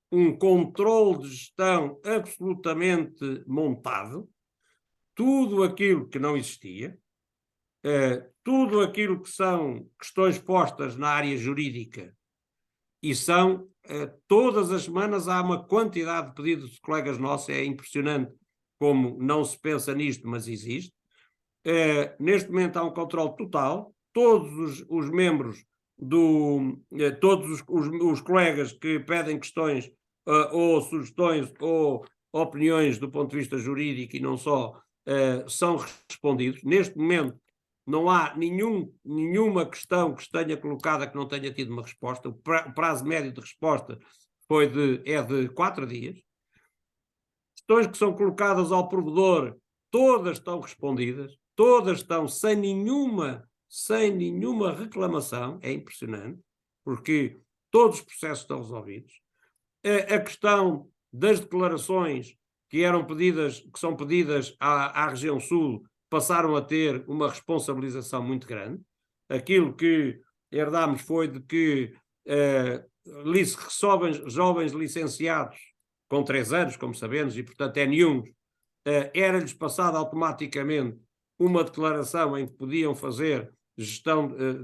um controle de gestão absolutamente montado, tudo aquilo que não existia, tudo aquilo que são questões postas na área jurídica, e são todas as semanas há uma quantidade de pedidos de colegas nossos, é impressionante como não se pensa nisto, mas existe. Neste momento há um controle total, todos os membros todos os colegas que pedem questões ou sugestões ou opiniões do ponto de vista jurídico e não só, são respondidos. Neste momento não há nenhuma questão que se tenha colocada que não tenha tido uma resposta. O prazo médio de resposta é de 4 dias. Questões que são colocadas ao provedor, todas estão respondidas, todas estão sem nenhuma reclamação. É impressionante, porque todos os processos estão resolvidos. A questão das declarações que são pedidas à região sul, passaram a ter uma responsabilização muito grande. Aquilo que herdámos foi de que jovens licenciados com 3 anos, como sabemos, e portanto N1, era-lhes passada automaticamente uma declaração em que podiam fazer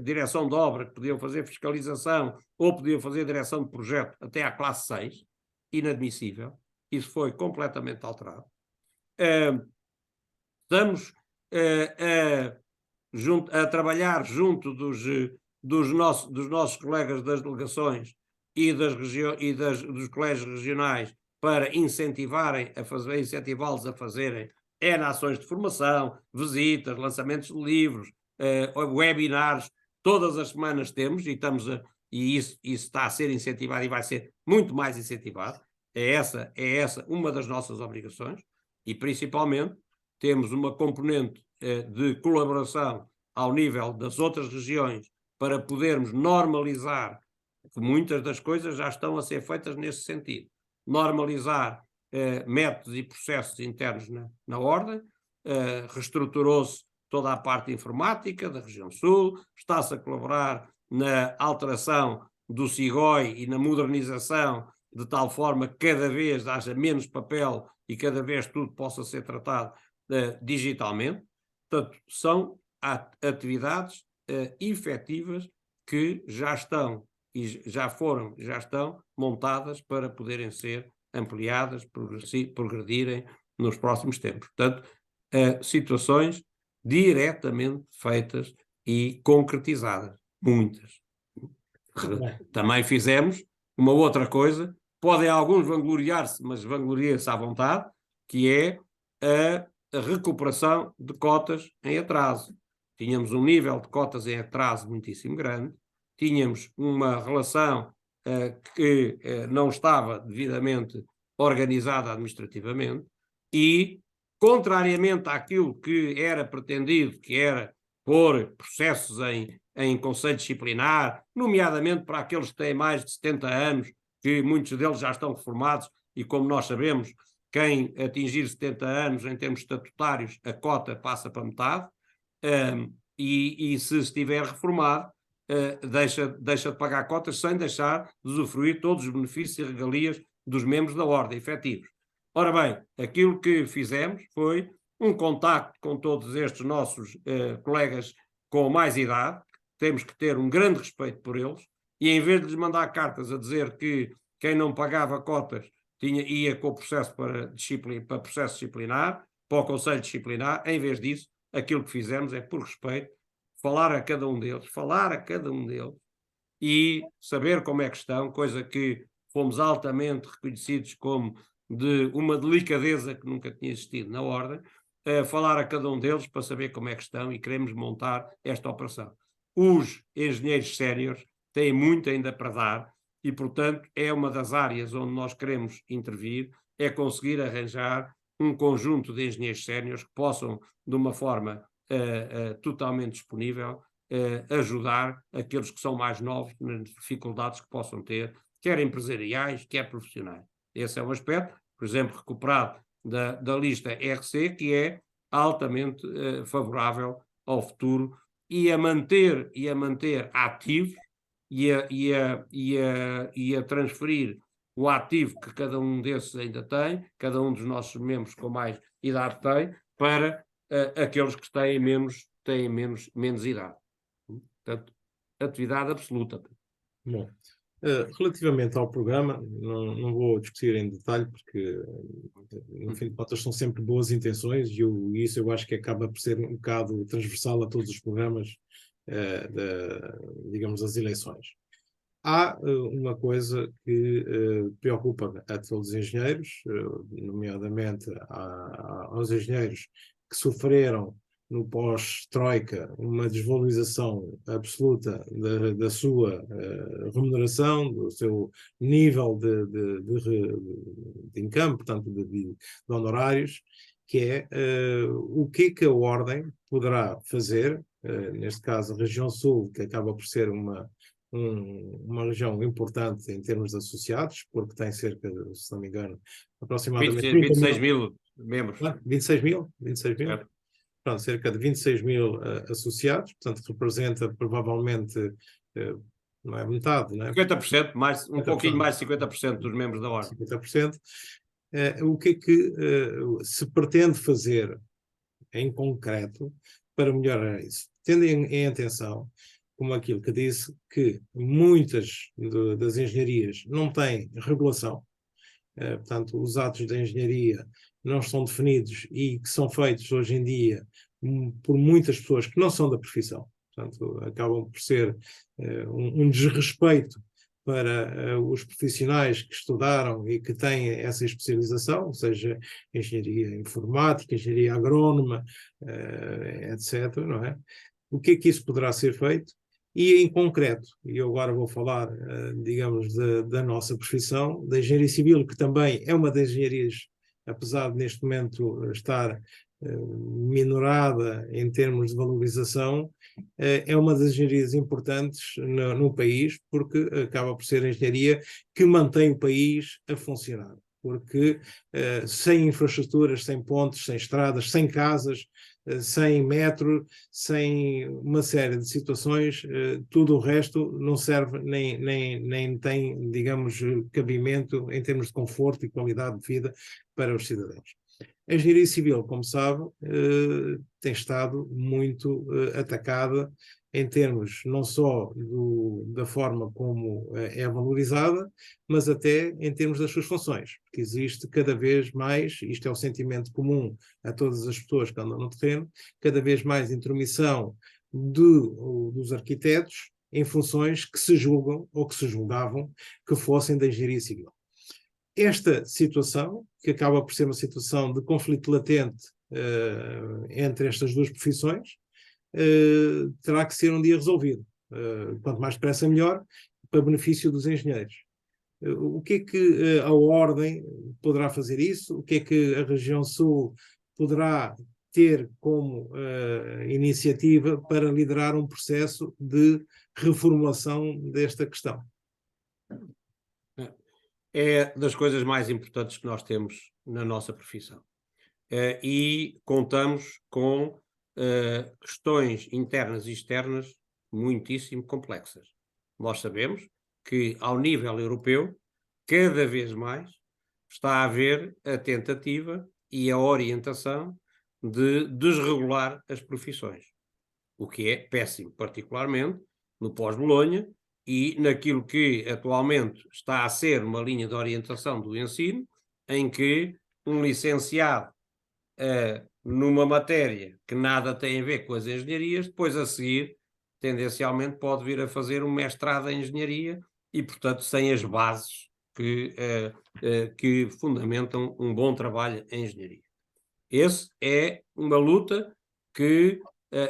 direção de obra, que podiam fazer fiscalização ou podiam fazer direção de projeto até à classe 6, inadmissível. Isso foi completamente alterado. Estamos a trabalhar junto dos nossos colegas das delegações e dos colégios regionais para incentivá-los a fazerem ações de formação, visitas, lançamentos de livros, webinars. Todas as semanas temos, e isso está a ser incentivado e vai ser muito mais incentivado. É essa uma das nossas obrigações e, principalmente, temos uma componente de colaboração ao nível das outras regiões para podermos normalizar, que muitas das coisas já estão a ser feitas nesse sentido, normalizar métodos e processos internos na Ordem, reestruturou-se toda a parte informática da região sul, está-se a colaborar na alteração do SIGOI e na modernização de tal forma que cada vez haja menos papel e cada vez tudo possa ser tratado digitalmente. Portanto, são atividades efetivas que já estão e já estão montadas para poderem ser ampliadas, progredirem nos próximos tempos. Portanto, situações diretamente feitas e concretizadas, muitas. Também fizemos uma outra coisa, podem alguns vangloriar-se, mas vangloriam-se à vontade, que é a recuperação de cotas em atraso. Tínhamos um nível de cotas em atraso muitíssimo grande, tínhamos uma relação que não estava devidamente organizada administrativamente e, contrariamente àquilo que era pretendido, que era pôr processos em conselho disciplinar, nomeadamente para aqueles que têm mais de 70 anos, que muitos deles já estão reformados e, como nós sabemos, quem atingir 70 anos em termos estatutários, a cota passa para metade, e se estiver reformado, deixa de pagar cotas sem deixar de usufruir todos os benefícios e regalias dos membros da Ordem efetivos. Ora bem, aquilo que fizemos foi um contacto com todos estes nossos colegas com mais idade, temos que ter um grande respeito por eles, e em vez de lhes mandar cartas a dizer que quem não pagava cotas ia com o processo para processo disciplinar, para o Conselho Disciplinar, em vez disso, aquilo que fizemos é, por respeito, falar a cada um deles e saber como é que estão, coisa que fomos altamente reconhecidos como de uma delicadeza que nunca tinha existido na Ordem, falar a cada um deles para saber como é que estão e queremos montar esta operação. Os engenheiros séniores têm muito ainda para dar e, portanto, é uma das áreas onde nós queremos intervir, é conseguir arranjar um conjunto de engenheiros séniores que possam, de uma forma totalmente disponível, ajudar aqueles que são mais novos nas dificuldades que possam ter, quer empresariais, quer profissionais. Esse é um aspecto, por exemplo, recuperado da lista RC, que é altamente favorável ao futuro e a manter ativos e a transferir o ativo que cada um desses ainda tem, cada um dos nossos membros com mais idade tem, para aqueles que têm menos idade. Portanto, atividade absoluta. Bom, relativamente ao programa, não vou discutir em detalhe, porque, no fim de contas, são sempre boas intenções e isso eu acho que acaba por ser um bocado transversal a todos os programas, digamos, das eleições. Há uma coisa que preocupa a todos os engenheiros, nomeadamente aos engenheiros que sofreram no pós-Troika uma desvalorização absoluta da sua remuneração, do seu nível de income, portanto de honorários, que é o que a Ordem poderá fazer, neste caso a região sul, que acaba por ser uma região importante em termos de associados, porque tem cerca, se não me engano, aproximadamente 26 mil membros. 26 mil? 26 mil? Certo. Pronto, cerca de 26 mil associados, portanto representa provavelmente, não é metade, não é? 50%, pouquinho mais de 50% dos membros da Ordem. 50%. O que é que se pretende fazer em concreto para melhorar isso? Tendo em atenção, como aquilo que disse, que muitas das engenharias não têm regulação, portanto, os atos da engenharia não estão definidos e que são feitos hoje em dia por muitas pessoas que não são da profissão, portanto, acabam por ser um desrespeito para os profissionais que estudaram e que têm essa especialização, seja engenharia informática, engenharia agrónoma, etc., não é? O que é que isso poderá ser feito? E em concreto, e eu agora vou falar, digamos, da nossa profissão, da engenharia civil, que também é uma das engenharias, apesar de neste momento estar minorada em termos de valorização, é uma das engenharias importantes no país, porque acaba por ser a engenharia que mantém o país a funcionar. Porque sem infraestruturas, sem pontes, sem estradas, sem casas, sem metro, sem uma série de situações, tudo o resto não serve nem tem, digamos, cabimento em termos de conforto e qualidade de vida para os cidadãos. A engenharia civil, como sabe, tem estado muito atacada em termos não só da forma como é valorizada, mas até em termos das suas funções, porque existe cada vez mais, isto é o sentimento comum a todas as pessoas que andam no terreno, cada vez mais intromissão dos arquitetos em funções que se julgam ou que se julgavam que fossem da engenharia civil. Esta situação, que acaba por ser uma situação de conflito latente entre estas duas profissões, terá que ser um dia resolvido. Quanto mais depressa melhor, para benefício dos engenheiros. O que é que a Ordem poderá fazer isso? O que é que a região Sul poderá ter como iniciativa para liderar um processo de reformulação desta questão? É das coisas mais importantes que nós temos na nossa profissão. E contamos com questões internas e externas muitíssimo complexas. Nós sabemos que, ao nível europeu, cada vez mais está a haver a tentativa e a orientação de desregular as profissões, o que é péssimo, particularmente no pós-Bolonha e naquilo que atualmente está a ser uma linha de orientação do ensino, em que um licenciado numa matéria que nada tem a ver com as engenharias, depois a seguir, tendencialmente, pode vir a fazer um mestrado em engenharia e, portanto, sem as bases que fundamentam um bom trabalho em engenharia. Essa é uma luta que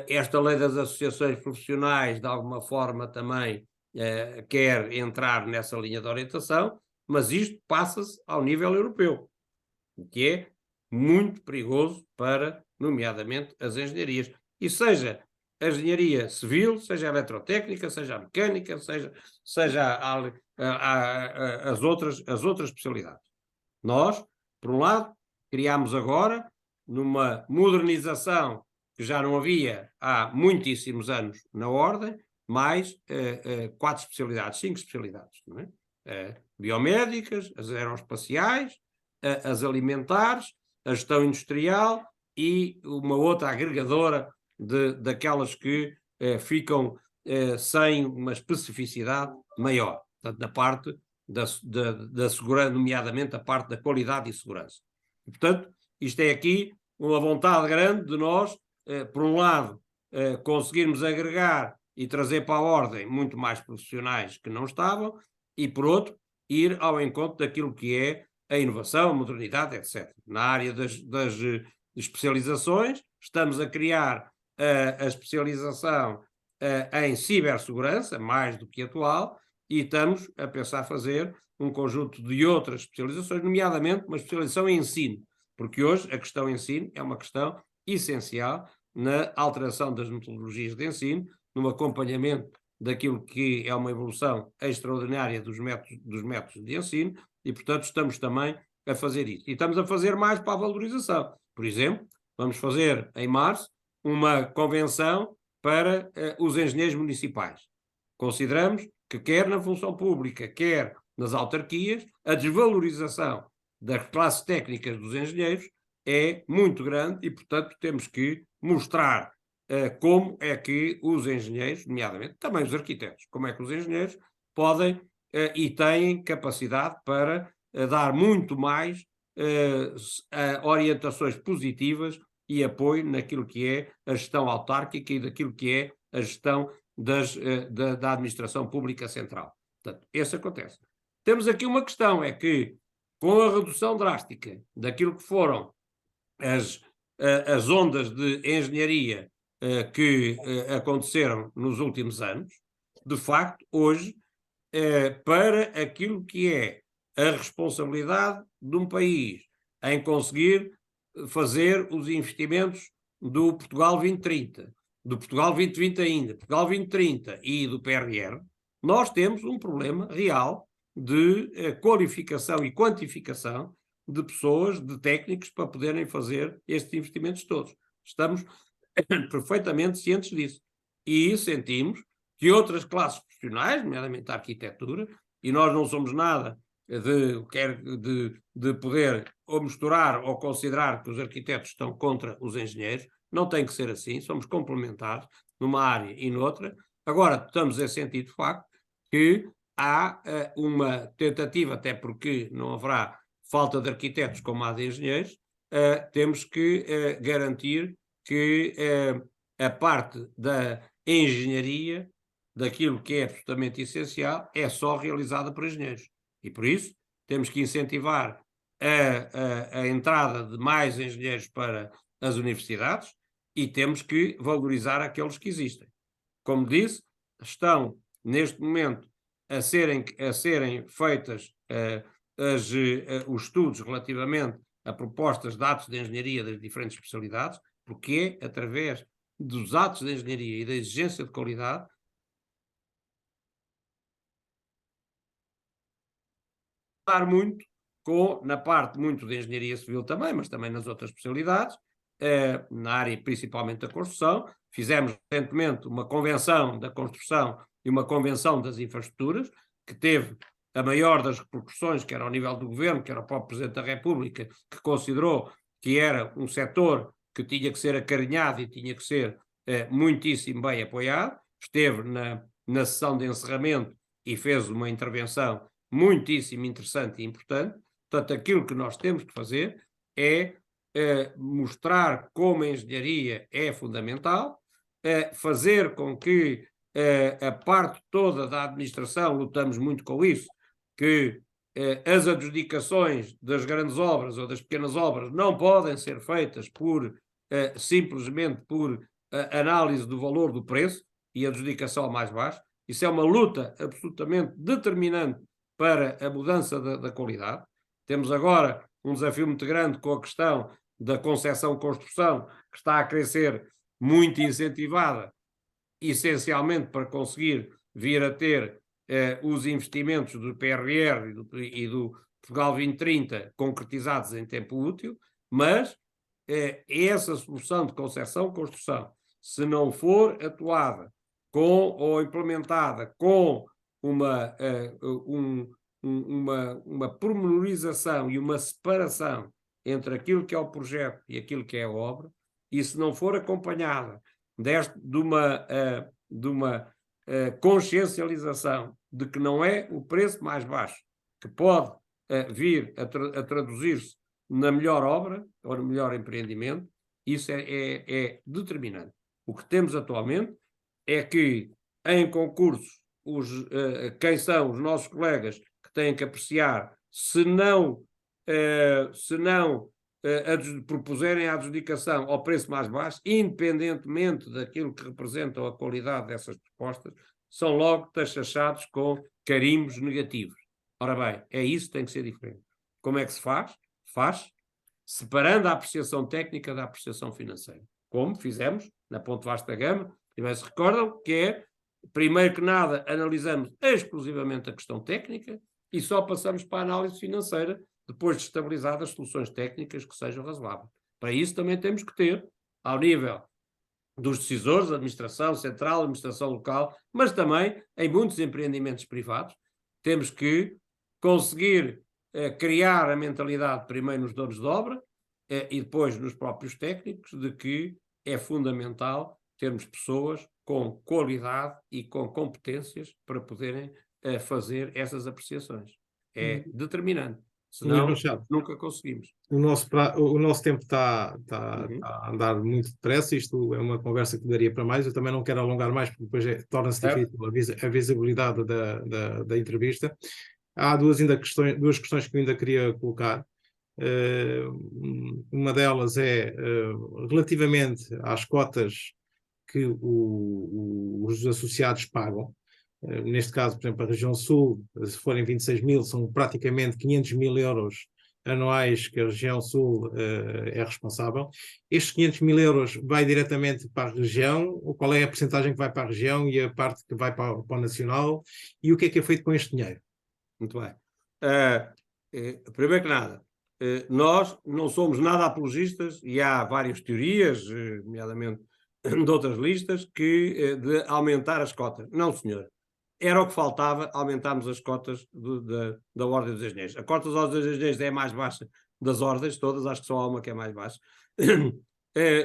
esta lei das associações profissionais, de alguma forma, também quer entrar nessa linha de orientação, mas isto passa-se ao nível europeu, o que é muito perigoso para, nomeadamente, as engenharias. E seja a engenharia civil, seja a eletrotécnica, seja a mecânica, seja as outras especialidades. Nós, por um lado, criámos agora, numa modernização que já não havia há muitíssimos anos na Ordem, mais 4 especialidades, 5 especialidades, não é? Biomédicas, as aeroespaciais, as alimentares, a gestão industrial e uma outra agregadora daquelas que ficam sem uma especificidade maior, portanto, da parte da segurança, nomeadamente a parte da qualidade e segurança. E, portanto, isto é aqui uma vontade grande de nós, por um lado, conseguirmos agregar e trazer para a Ordem muito mais profissionais que não estavam, e por outro, ir ao encontro daquilo que é a inovação, a modernidade, etc. Na área das especializações, estamos a criar a especialização em cibersegurança, mais do que atual, e estamos a pensar fazer um conjunto de outras especializações, nomeadamente uma especialização em ensino, porque hoje a questão ensino é uma questão essencial na alteração das metodologias de ensino, no acompanhamento daquilo que é uma evolução extraordinária dos métodos de ensino, e, portanto, estamos também a fazer isso. E estamos a fazer mais para a valorização. Por exemplo, vamos fazer em março uma convenção para os engenheiros municipais. Consideramos que quer na função pública, quer nas autarquias, a desvalorização das classes técnicas dos engenheiros é muito grande e, portanto, temos que mostrar como é que os engenheiros, nomeadamente também os arquitetos, como é que os engenheiros podem e têm capacidade para dar muito mais orientações positivas e apoio naquilo que é a gestão autárquica e daquilo que é a gestão da administração pública central. Portanto, isso acontece. Temos aqui uma questão, é que com a redução drástica daquilo que foram as ondas de engenharia que aconteceram nos últimos anos, de facto, hoje, para aquilo que é a responsabilidade de um país em conseguir fazer os investimentos do Portugal 2030, do Portugal 2020 ainda, Portugal 2030 e do PRR, nós temos um problema real de qualificação e quantificação de pessoas, de técnicos, para poderem fazer estes investimentos todos. Estamos perfeitamente cientes disso. E sentimos que outras classes profissionais, nomeadamente a arquitetura, e nós não somos nada de poder ou misturar ou considerar que os arquitetos estão contra os engenheiros, não tem que ser assim, somos complementares numa área e noutra. Agora, estamos a sentir de facto que há uma tentativa, até porque não haverá falta de arquitetos como há de engenheiros, temos que garantir que a parte da engenharia, daquilo que é absolutamente essencial, é só realizada por engenheiros. E por isso temos que incentivar a entrada de mais engenheiros para as universidades e temos que valorizar aqueles que existem. Como disse, estão neste momento a serem feitas os estudos relativamente a propostas de atos de engenharia das diferentes especialidades, porque é através dos atos de engenharia e da exigência de qualidade muito na parte muito de engenharia civil também, mas também nas outras especialidades, na área principalmente da construção. Fizemos recentemente uma convenção da construção e uma convenção das infraestruturas, que teve a maior das repercussões, que era ao nível do governo, que era o próprio Presidente da República, que considerou que era um setor que tinha que ser acarinhado e tinha que ser muitíssimo bem apoiado. Esteve na sessão de encerramento e fez uma intervenção muitíssimo interessante e importante. Portanto, aquilo que nós temos que fazer é mostrar como a engenharia é fundamental, fazer com que a parte toda da administração, lutamos muito com isso, que as adjudicações das grandes obras ou das pequenas obras não podem ser feitas simplesmente por análise do valor do preço e adjudicação mais baixa. Isso é uma luta absolutamente determinante para a mudança da qualidade. Temos agora um desafio muito grande com a questão da concessão-construção, que está a crescer muito incentivada, essencialmente para conseguir vir a ter os investimentos do PRR e do Portugal 2030 concretizados em tempo útil, mas essa solução de concessão-construção, se não for atuada ou implementada com uma pormenorização e uma separação entre aquilo que é o projeto e aquilo que é a obra, e se não for acompanhada de uma consciencialização de que não é o preço mais baixo que pode vir a traduzir-se na melhor obra ou no melhor empreendimento, isso é determinante. O que temos atualmente é que em concursos quem são os nossos colegas que têm que apreciar, se não propuserem a adjudicação ao preço mais baixo, independentemente daquilo que representam a qualidade dessas propostas, são logo taxados com carimbos negativos. Ora bem, é isso que tem que ser diferente. Como é que se faz? Faz separando a apreciação técnica da apreciação financeira. Como fizemos na Ponte Vasta Gama, se recordam, que é, primeiro que nada, analisamos exclusivamente a questão técnica e só passamos para a análise financeira depois de estabilizadas soluções técnicas que sejam razoáveis. Para isso também temos que ter, ao nível dos decisores, administração central, administração local, mas também em muitos empreendimentos privados, temos que conseguir criar a mentalidade primeiro nos donos de obra e depois nos próprios técnicos de que é fundamental termos pessoas com qualidade e com competências para poderem fazer essas apreciações. É determinante. Senão, nunca conseguimos. O nosso tempo está a andar muito depressa. Isto é uma conversa que daria para mais. Eu também não quero alongar mais, porque depois torna-se difícil a visibilidade da entrevista. Há duas questões que eu ainda queria colocar. Uma delas é relativamente às cotas que os associados pagam. neste caso, por exemplo, a região sul, se forem 26 mil, são praticamente 500 mil euros anuais que a região sul é responsável. Estes 500 mil euros vai diretamente para a região, ou qual é a percentagem que vai para a região e a parte que vai para o nacional, e o que é feito com este dinheiro? Muito bem. Primeiro que nada, nós não somos nada apologistas, e há várias teorias, nomeadamente de outras listas, de aumentar as cotas. Não, senhor. Era o que faltava, aumentarmos as cotas da Ordem dos Engenheiros. A cota das Ordens dos Engenheiros é a mais baixa das ordens todas, acho que só há uma que é mais baixa.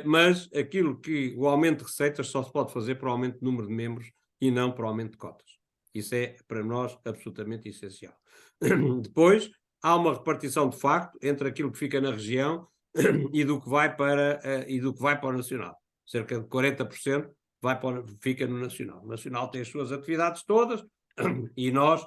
Mas aquilo que o aumento de receitas só se pode fazer por aumento de número de membros e não por aumento de cotas. Isso é, para nós, absolutamente essencial. Depois, há uma repartição de facto entre aquilo que fica na região e do que vai para o nacional. Cerca de 40% fica no nacional. O nacional tem as suas atividades todas e nós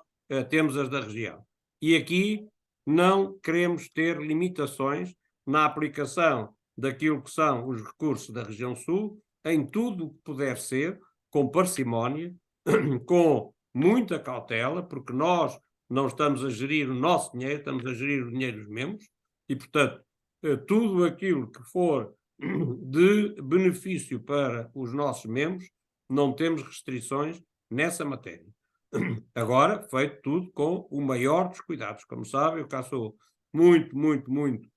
temos as da região. E aqui não queremos ter limitações na aplicação daquilo que são os recursos da região sul, em tudo o que puder ser, com parcimónia, com muita cautela, porque nós não estamos a gerir o nosso dinheiro, estamos a gerir o dinheiro dos membros, e, portanto, tudo aquilo que for de benefício para os nossos membros, não temos restrições nessa matéria. Agora, feito tudo com o maior dos cuidados. Como sabem, eu cá sou muito, muito, muito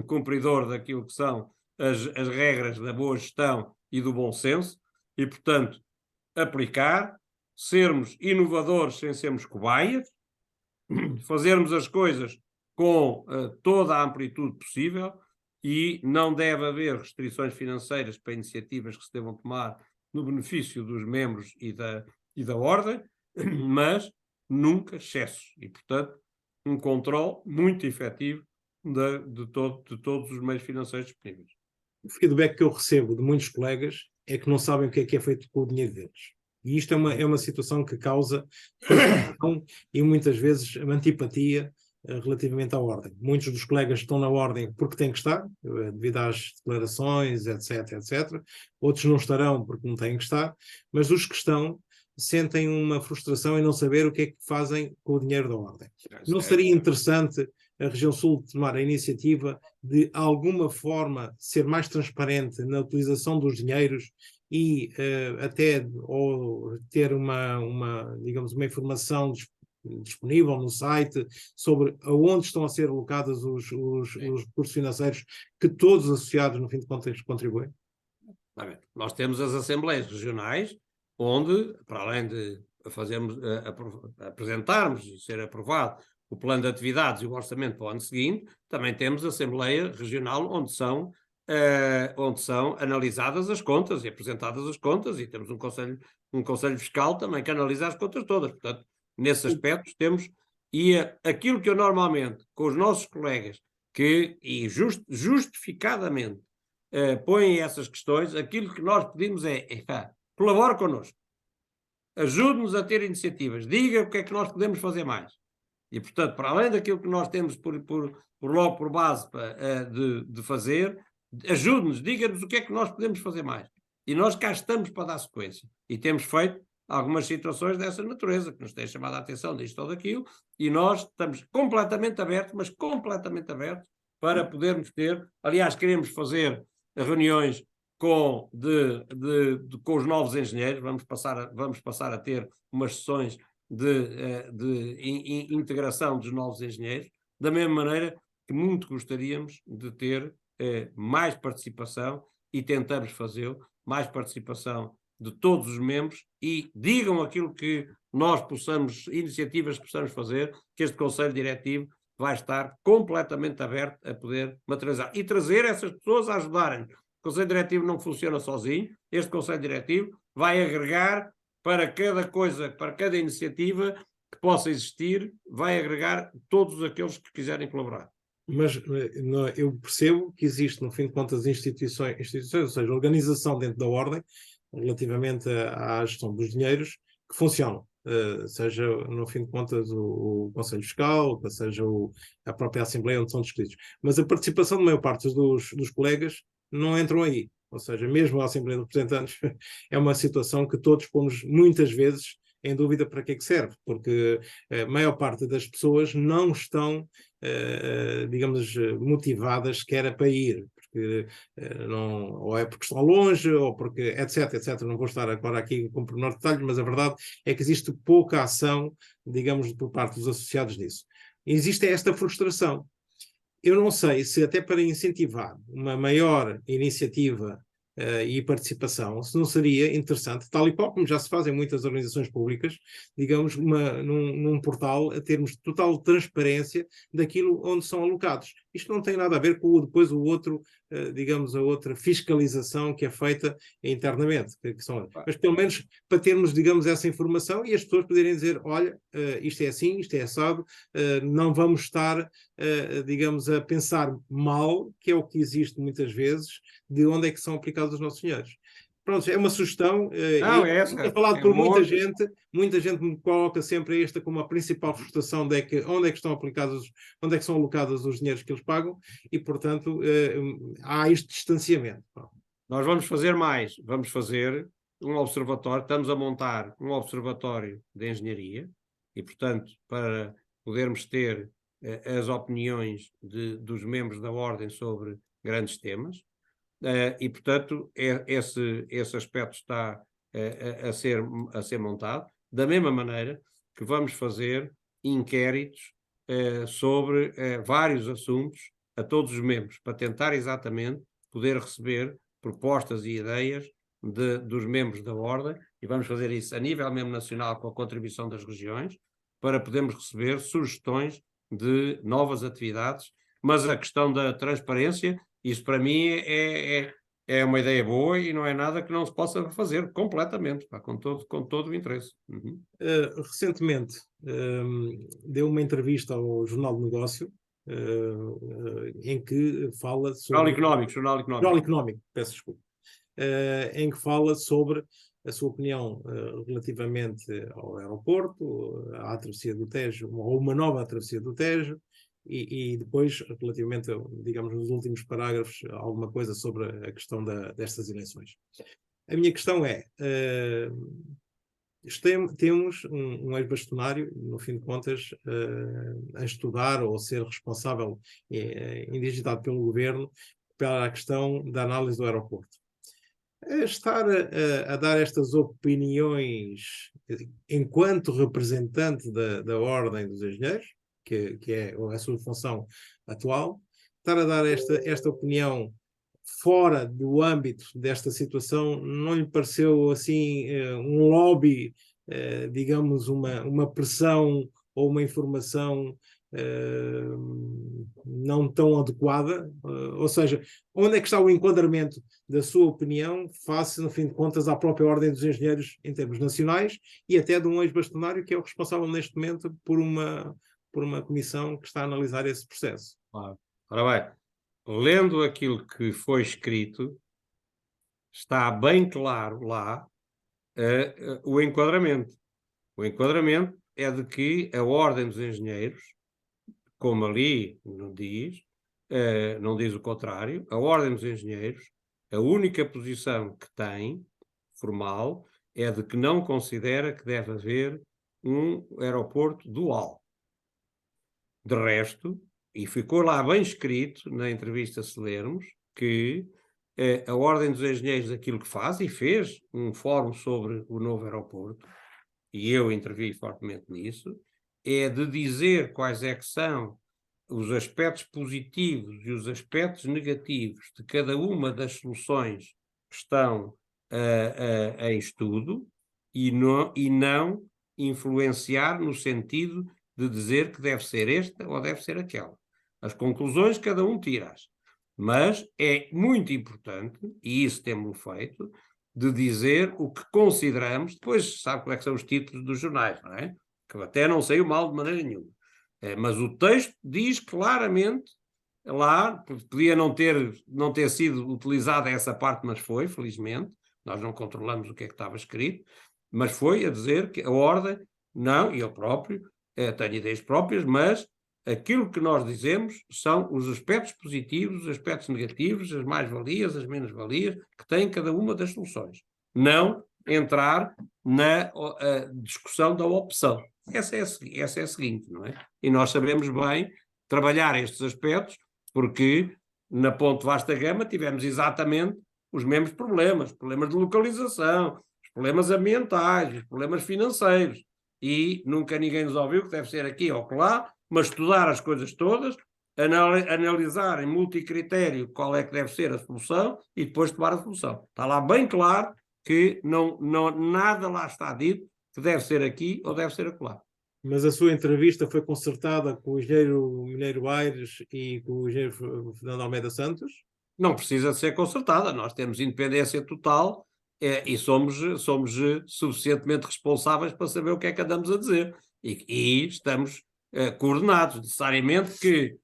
cumpridor daquilo que são as regras da boa gestão e do bom senso, e, portanto, aplicar, sermos inovadores sem sermos cobaias, fazermos as coisas com toda a amplitude possível, e não deve haver restrições financeiras para iniciativas que se devam tomar no benefício dos membros e da ordem, mas nunca excessos. E, portanto, um controle muito efetivo de todos os meios financeiros disponíveis. O feedback que eu recebo de muitos colegas é que não sabem o que é feito com o dinheiro deles. E isto é uma situação que causa e muitas vezes antipatia relativamente à ordem. Muitos dos colegas estão na ordem porque têm que estar, devido às declarações, etc, etc. Outros não estarão porque não têm que estar, mas os que estão sentem uma frustração em não saber o que é que fazem com o dinheiro da ordem. Não seria interessante a região sul tomar a iniciativa de alguma forma ser mais transparente na utilização dos dinheiros e até ou ter digamos, uma informação disponível no site sobre aonde estão a ser alocados os recursos financeiros que todos os associados, no fim de contas, contribuem? Nós temos as assembleias regionais, onde, para além de apresentarmos e ser aprovado o plano de atividades e o orçamento para o ano seguinte, também temos a Assembleia Regional, onde são analisadas as contas e apresentadas as contas, e temos um conselho fiscal também que analisa as contas todas. Portanto, nesses aspectos temos, e aquilo que eu normalmente, com os nossos colegas, justificadamente põem essas questões, aquilo que nós pedimos é colabore connosco, ajude-nos a ter iniciativas, diga o que é que nós podemos fazer mais. E, portanto, para além daquilo que nós temos logo por base de fazer, ajude-nos, diga-nos o que é que nós podemos fazer mais. E nós cá estamos para dar sequência. E temos feito algumas situações dessa natureza, que nos têm chamado a atenção disto ou daquilo, e nós estamos completamente abertos, mas completamente abertos, para podermos ter. Aliás, queremos fazer reuniões com os novos engenheiros, vamos passar a ter umas sessões de integração dos novos engenheiros, da mesma maneira que muito gostaríamos de ter mais participação, e tentamos fazê-lo, mais participação de todos os membros, e digam aquilo que nós iniciativas que possamos fazer, que este Conselho Diretivo vai estar completamente aberto a poder materializar. E trazer essas pessoas a ajudarem-nos. O Conselho Diretivo não funciona sozinho, este Conselho Diretivo vai agregar para cada coisa, para cada iniciativa que possa existir, vai agregar todos aqueles que quiserem colaborar. Mas eu percebo que existe, no fim de contas, instituições, ou seja, organização dentro da ordem, relativamente à gestão dos dinheiros, que funcionam. Seja, no fim de contas, o Conselho Fiscal, seja a própria Assembleia onde são discutidos. Mas a participação da maior parte dos colegas não entram aí. Ou seja, mesmo a Assembleia de Representantes é uma situação que todos pomos muitas vezes em dúvida para que é que serve, porque a maior parte das pessoas não estão, digamos, motivadas sequer para ir, porque não, ou é porque estão longe, ou porque, etc, etc. Não vou estar agora aqui com pormenor de detalhes, mas a verdade é que existe pouca ação, digamos, por parte dos associados nisso. Existe esta frustração. Eu não sei se até para incentivar uma maior iniciativa e participação, se não seria interessante, tal e qual como já se faz em muitas organizações públicas, digamos, num portal, a termos total transparência daquilo onde são alocados. Isto não tem nada a ver com depois o outro, digamos, a outra fiscalização que é feita internamente. Mas pelo menos para termos, digamos, essa informação e as pessoas poderem dizer, olha, isto é assim, isto é assado, não vamos estar, digamos, a pensar mal, que é o que existe muitas vezes, de onde é que são aplicados os nossos dinheiros. Pronto, é uma sugestão. Não, é essa. É falado por muita gente me coloca sempre esta como a principal frustração de que onde é que estão aplicados, onde é que são alocados os dinheiros que eles pagam e, portanto, há este distanciamento. Nós vamos fazer mais, vamos fazer um observatório, estamos a montar um observatório de engenharia e, portanto, para podermos ter as opiniões dos membros da Ordem sobre grandes temas. E, portanto, esse aspecto está a ser montado, da mesma maneira que vamos fazer inquéritos sobre vários assuntos a todos os membros, para tentar exatamente poder receber propostas e ideias dos membros da Ordem, e vamos fazer isso a nível mesmo nacional com a contribuição das regiões, para podermos receber sugestões de novas atividades, mas a questão da transparência, isso para mim é uma ideia boa e não é nada que não se possa fazer completamente, pá, com todo o interesse. Uhum. Recentemente deu uma entrevista ao Jornal de Negócio em que fala sobre... Jornal Económico, peço desculpa. Em que fala sobre a sua opinião relativamente ao aeroporto, à travessia do Tejo, ou uma nova travessia do Tejo, e depois, relativamente, digamos, nos últimos parágrafos, alguma coisa sobre a questão destas eleições. A minha questão é, temos um ex-bastonário, no fim de contas, a estudar ou ser responsável, indigitado pelo governo, pela questão da análise do aeroporto. Estar a dar estas opiniões enquanto representante da Ordem dos Engenheiros, que é a sua função atual, estar a dar esta opinião fora do âmbito desta situação, não lhe pareceu assim um lobby, digamos, uma pressão ou uma informação não tão adequada? Ou seja, onde é que está o enquadramento da sua opinião face, no fim de contas, à própria Ordem dos Engenheiros em termos nacionais e até de um ex-bastonário que é o responsável neste momento por uma comissão que está a analisar esse processo? Claro. Ora bem, lendo aquilo que foi escrito, está bem claro lá o enquadramento. O enquadramento é de que a Ordem dos Engenheiros, como ali não diz o contrário, a Ordem dos Engenheiros, a única posição que tem, formal, é de que não considera que deve haver um aeroporto dual. De resto, e ficou lá bem escrito na entrevista, se lermos, que a Ordem dos Engenheiros aquilo que faz, e fez um fórum sobre o novo aeroporto, e eu intervi fortemente nisso, é de dizer quais é que são os aspectos positivos e os aspectos negativos de cada uma das soluções que estão em estudo e não influenciar no sentido de dizer que deve ser esta ou deve ser aquela. As conclusões cada um tira, mas é muito importante, e isso temos feito, de dizer o que consideramos. Depois sabe como é que são os títulos dos jornais, não é? Que até não saiu mal de maneira nenhuma. Mas o texto diz claramente, lá, podia não ter sido utilizada essa parte, mas foi, felizmente, nós não controlamos o que é que estava escrito, mas foi a dizer que a Ordem, não, e eu próprio, tenho ideias próprias, mas aquilo que nós dizemos são os aspectos positivos, os aspectos negativos, as mais-valias, as menos-valias, que tem cada uma das soluções. Não entrar na discussão da opção. Essa é a seguinte, não é? E nós sabemos bem trabalhar estes aspectos, porque na Ponte Vasta Gama tivemos exatamente os mesmos problemas de localização, os problemas ambientais, os problemas financeiros, e nunca ninguém nos ouviu que deve ser aqui ou lá, mas estudar as coisas todas, analisar em multicritério qual é que deve ser a solução e depois tomar a solução. Está lá bem claro que nada lá está dito que deve ser aqui ou deve ser acolá. Mas a sua entrevista foi concertada com o engenheiro Mineiro Aires e com o engenheiro Fernando Almeida Santos? Não precisa de ser concertada, nós temos independência total e somos suficientemente responsáveis para saber o que é que andamos a dizer. E estamos coordenados, necessariamente que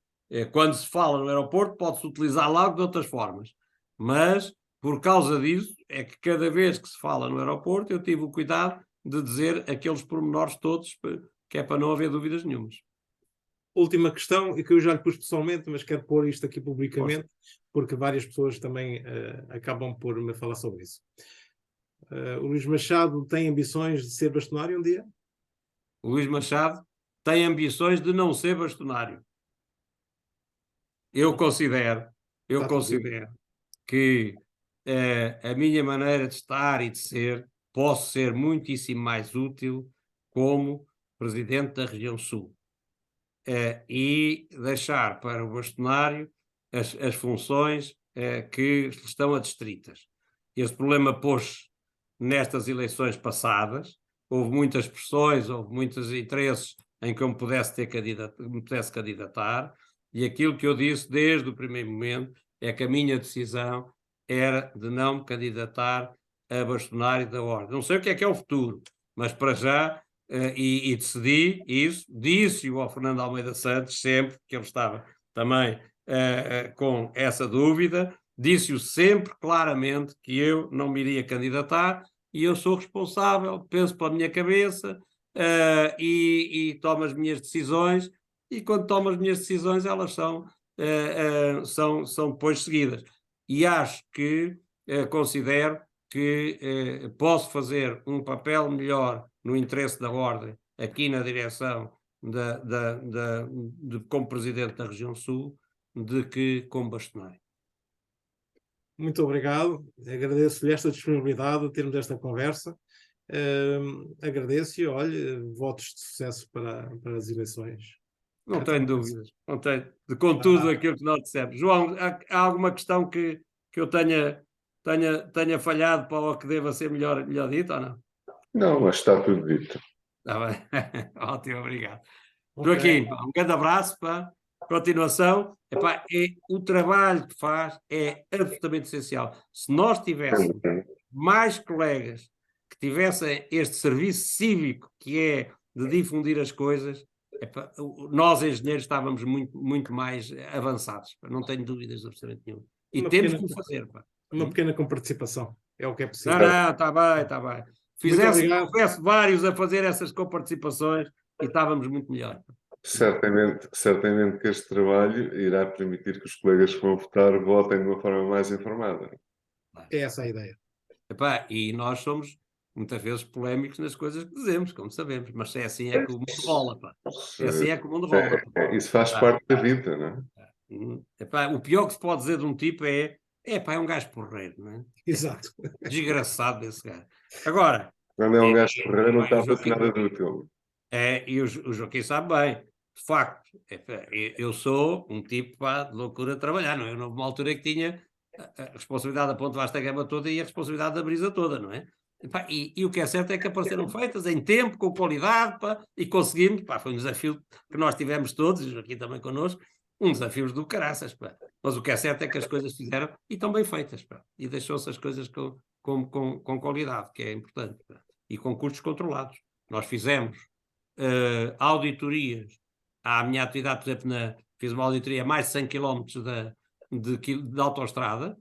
quando se fala no aeroporto pode-se utilizar logo de outras formas. Mas, por causa disso, é que cada vez que se fala no aeroporto eu tive o cuidado de dizer aqueles pormenores todos, que é para não haver dúvidas nenhumas. Última questão, e que eu já lhe pus pessoalmente, mas quero pôr isto aqui publicamente, porque várias pessoas também acabam por me falar sobre isso. O Luís Machado tem ambições de ser bastonário um dia? O Luís Machado tem ambições de não ser bastonário. Eu considero que a minha maneira de estar e de ser posso ser muitíssimo mais útil como Presidente da Região Sul. E deixar para o bastonário as funções que estão adstritas. Esse problema pôs nestas eleições passadas, houve muitas pressões, houve muitos interesses em que eu me pudesse candidatar, e aquilo que eu disse desde o primeiro momento é que a minha decisão era de não me candidatar a bastonário da Ordem. Não sei o que é o futuro, mas para já e decidi isso, disse-o ao Fernando Almeida Santos, sempre que ele estava também com essa dúvida, disse-o sempre claramente que eu não me iria candidatar e eu sou responsável, penso pela minha cabeça e tomo as minhas decisões, e quando tomo as minhas decisões elas são depois seguidas. E acho que considero que posso fazer um papel melhor no interesse da Ordem, aqui na direção como Presidente da Região Sul, de que como bastonário. Muito obrigado, agradeço-lhe esta disponibilidade de termos esta conversa. Agradeço e, olha, votos de sucesso para as eleições. Não tenho dúvidas, não tenho. Com tudo aquilo que nós dissemos. João, há alguma questão que eu tenha falhado para o que deva ser melhor dito ou não? Não, mas está tudo dito. Está bem. Ótimo, obrigado. Okay. Joaquim, um grande abraço, pá. Continuação. Epá, o trabalho que faz é absolutamente essencial. Se nós tivéssemos mais colegas que tivessem este serviço cívico que é de difundir as coisas, epá, nós engenheiros estávamos muito mais avançados. Não tenho dúvidas absolutamente nenhuma. E temos que o fazer. Pá. Uma pequena comparticipação. É o que é possível. Não, está bem. Houvesse vários a fazer essas comparticipações e estávamos muito melhor. Certamente que este trabalho irá permitir que os colegas que vão votar votem de uma forma mais informada. É essa a ideia. Epá, e nós somos muitas vezes polémicos nas coisas que dizemos, como sabemos, mas é assim é que o mundo rola. Pá. É assim é que o mundo rola. Isso faz parte da vida, não é? Epá, o pior que se pode dizer de um tipo é um gajo porreiro, não é? Exato. Desgraçado esse gajo. Agora... Quando é um gajo porreiro não está a fazer nada de útil. E o Joaquim sabe bem. De facto, eu sou um tipo de loucura de trabalhar, não é? Eu não houve uma altura que tinha a responsabilidade da Ponte Vasta Gama toda e a responsabilidade da Brisa toda, não é? E o que é certo é que apareceram feitas em tempo, com qualidade, e conseguimos, foi um desafio que nós tivemos todos, e o Joaquim também connosco, um desafio do caraças, mas o que é certo é que as coisas fizeram e estão bem feitas, e deixou-se as coisas com qualidade, que é importante, e com custos controlados. Nós fizemos auditorias à minha atividade, por exemplo, fiz uma auditoria a mais de 100 km de autoestrada,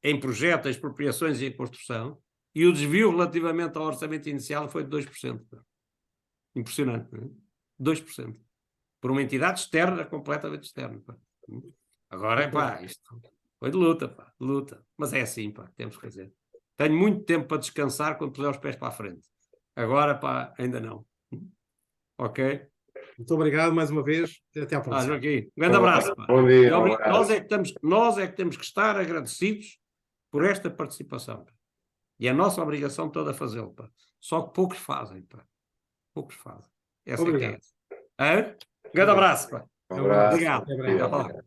em projeto, expropriações e em construção, e o desvio relativamente ao orçamento inicial foi de 2%. Impressionante, não é? 2%. Por uma entidade externa, completamente externa. Agora, isto foi de luta, de luta. Mas é assim, temos que fazer. Tenho muito tempo para descansar quando puser os pés para a frente. Agora, pá, ainda não. Ok? Muito obrigado mais uma vez. Até à próxima. Joaquim, um grande abraço. Pá. Bom dia. Nós é que temos que estar agradecidos por esta participação. Pá. E é a nossa obrigação toda fazê-lo. Pá. Só que poucos fazem. Pá. Poucos fazem. Essa é que é. Um grande abraço. Pá. Um abraço. Obrigado. Até breve. Até logo.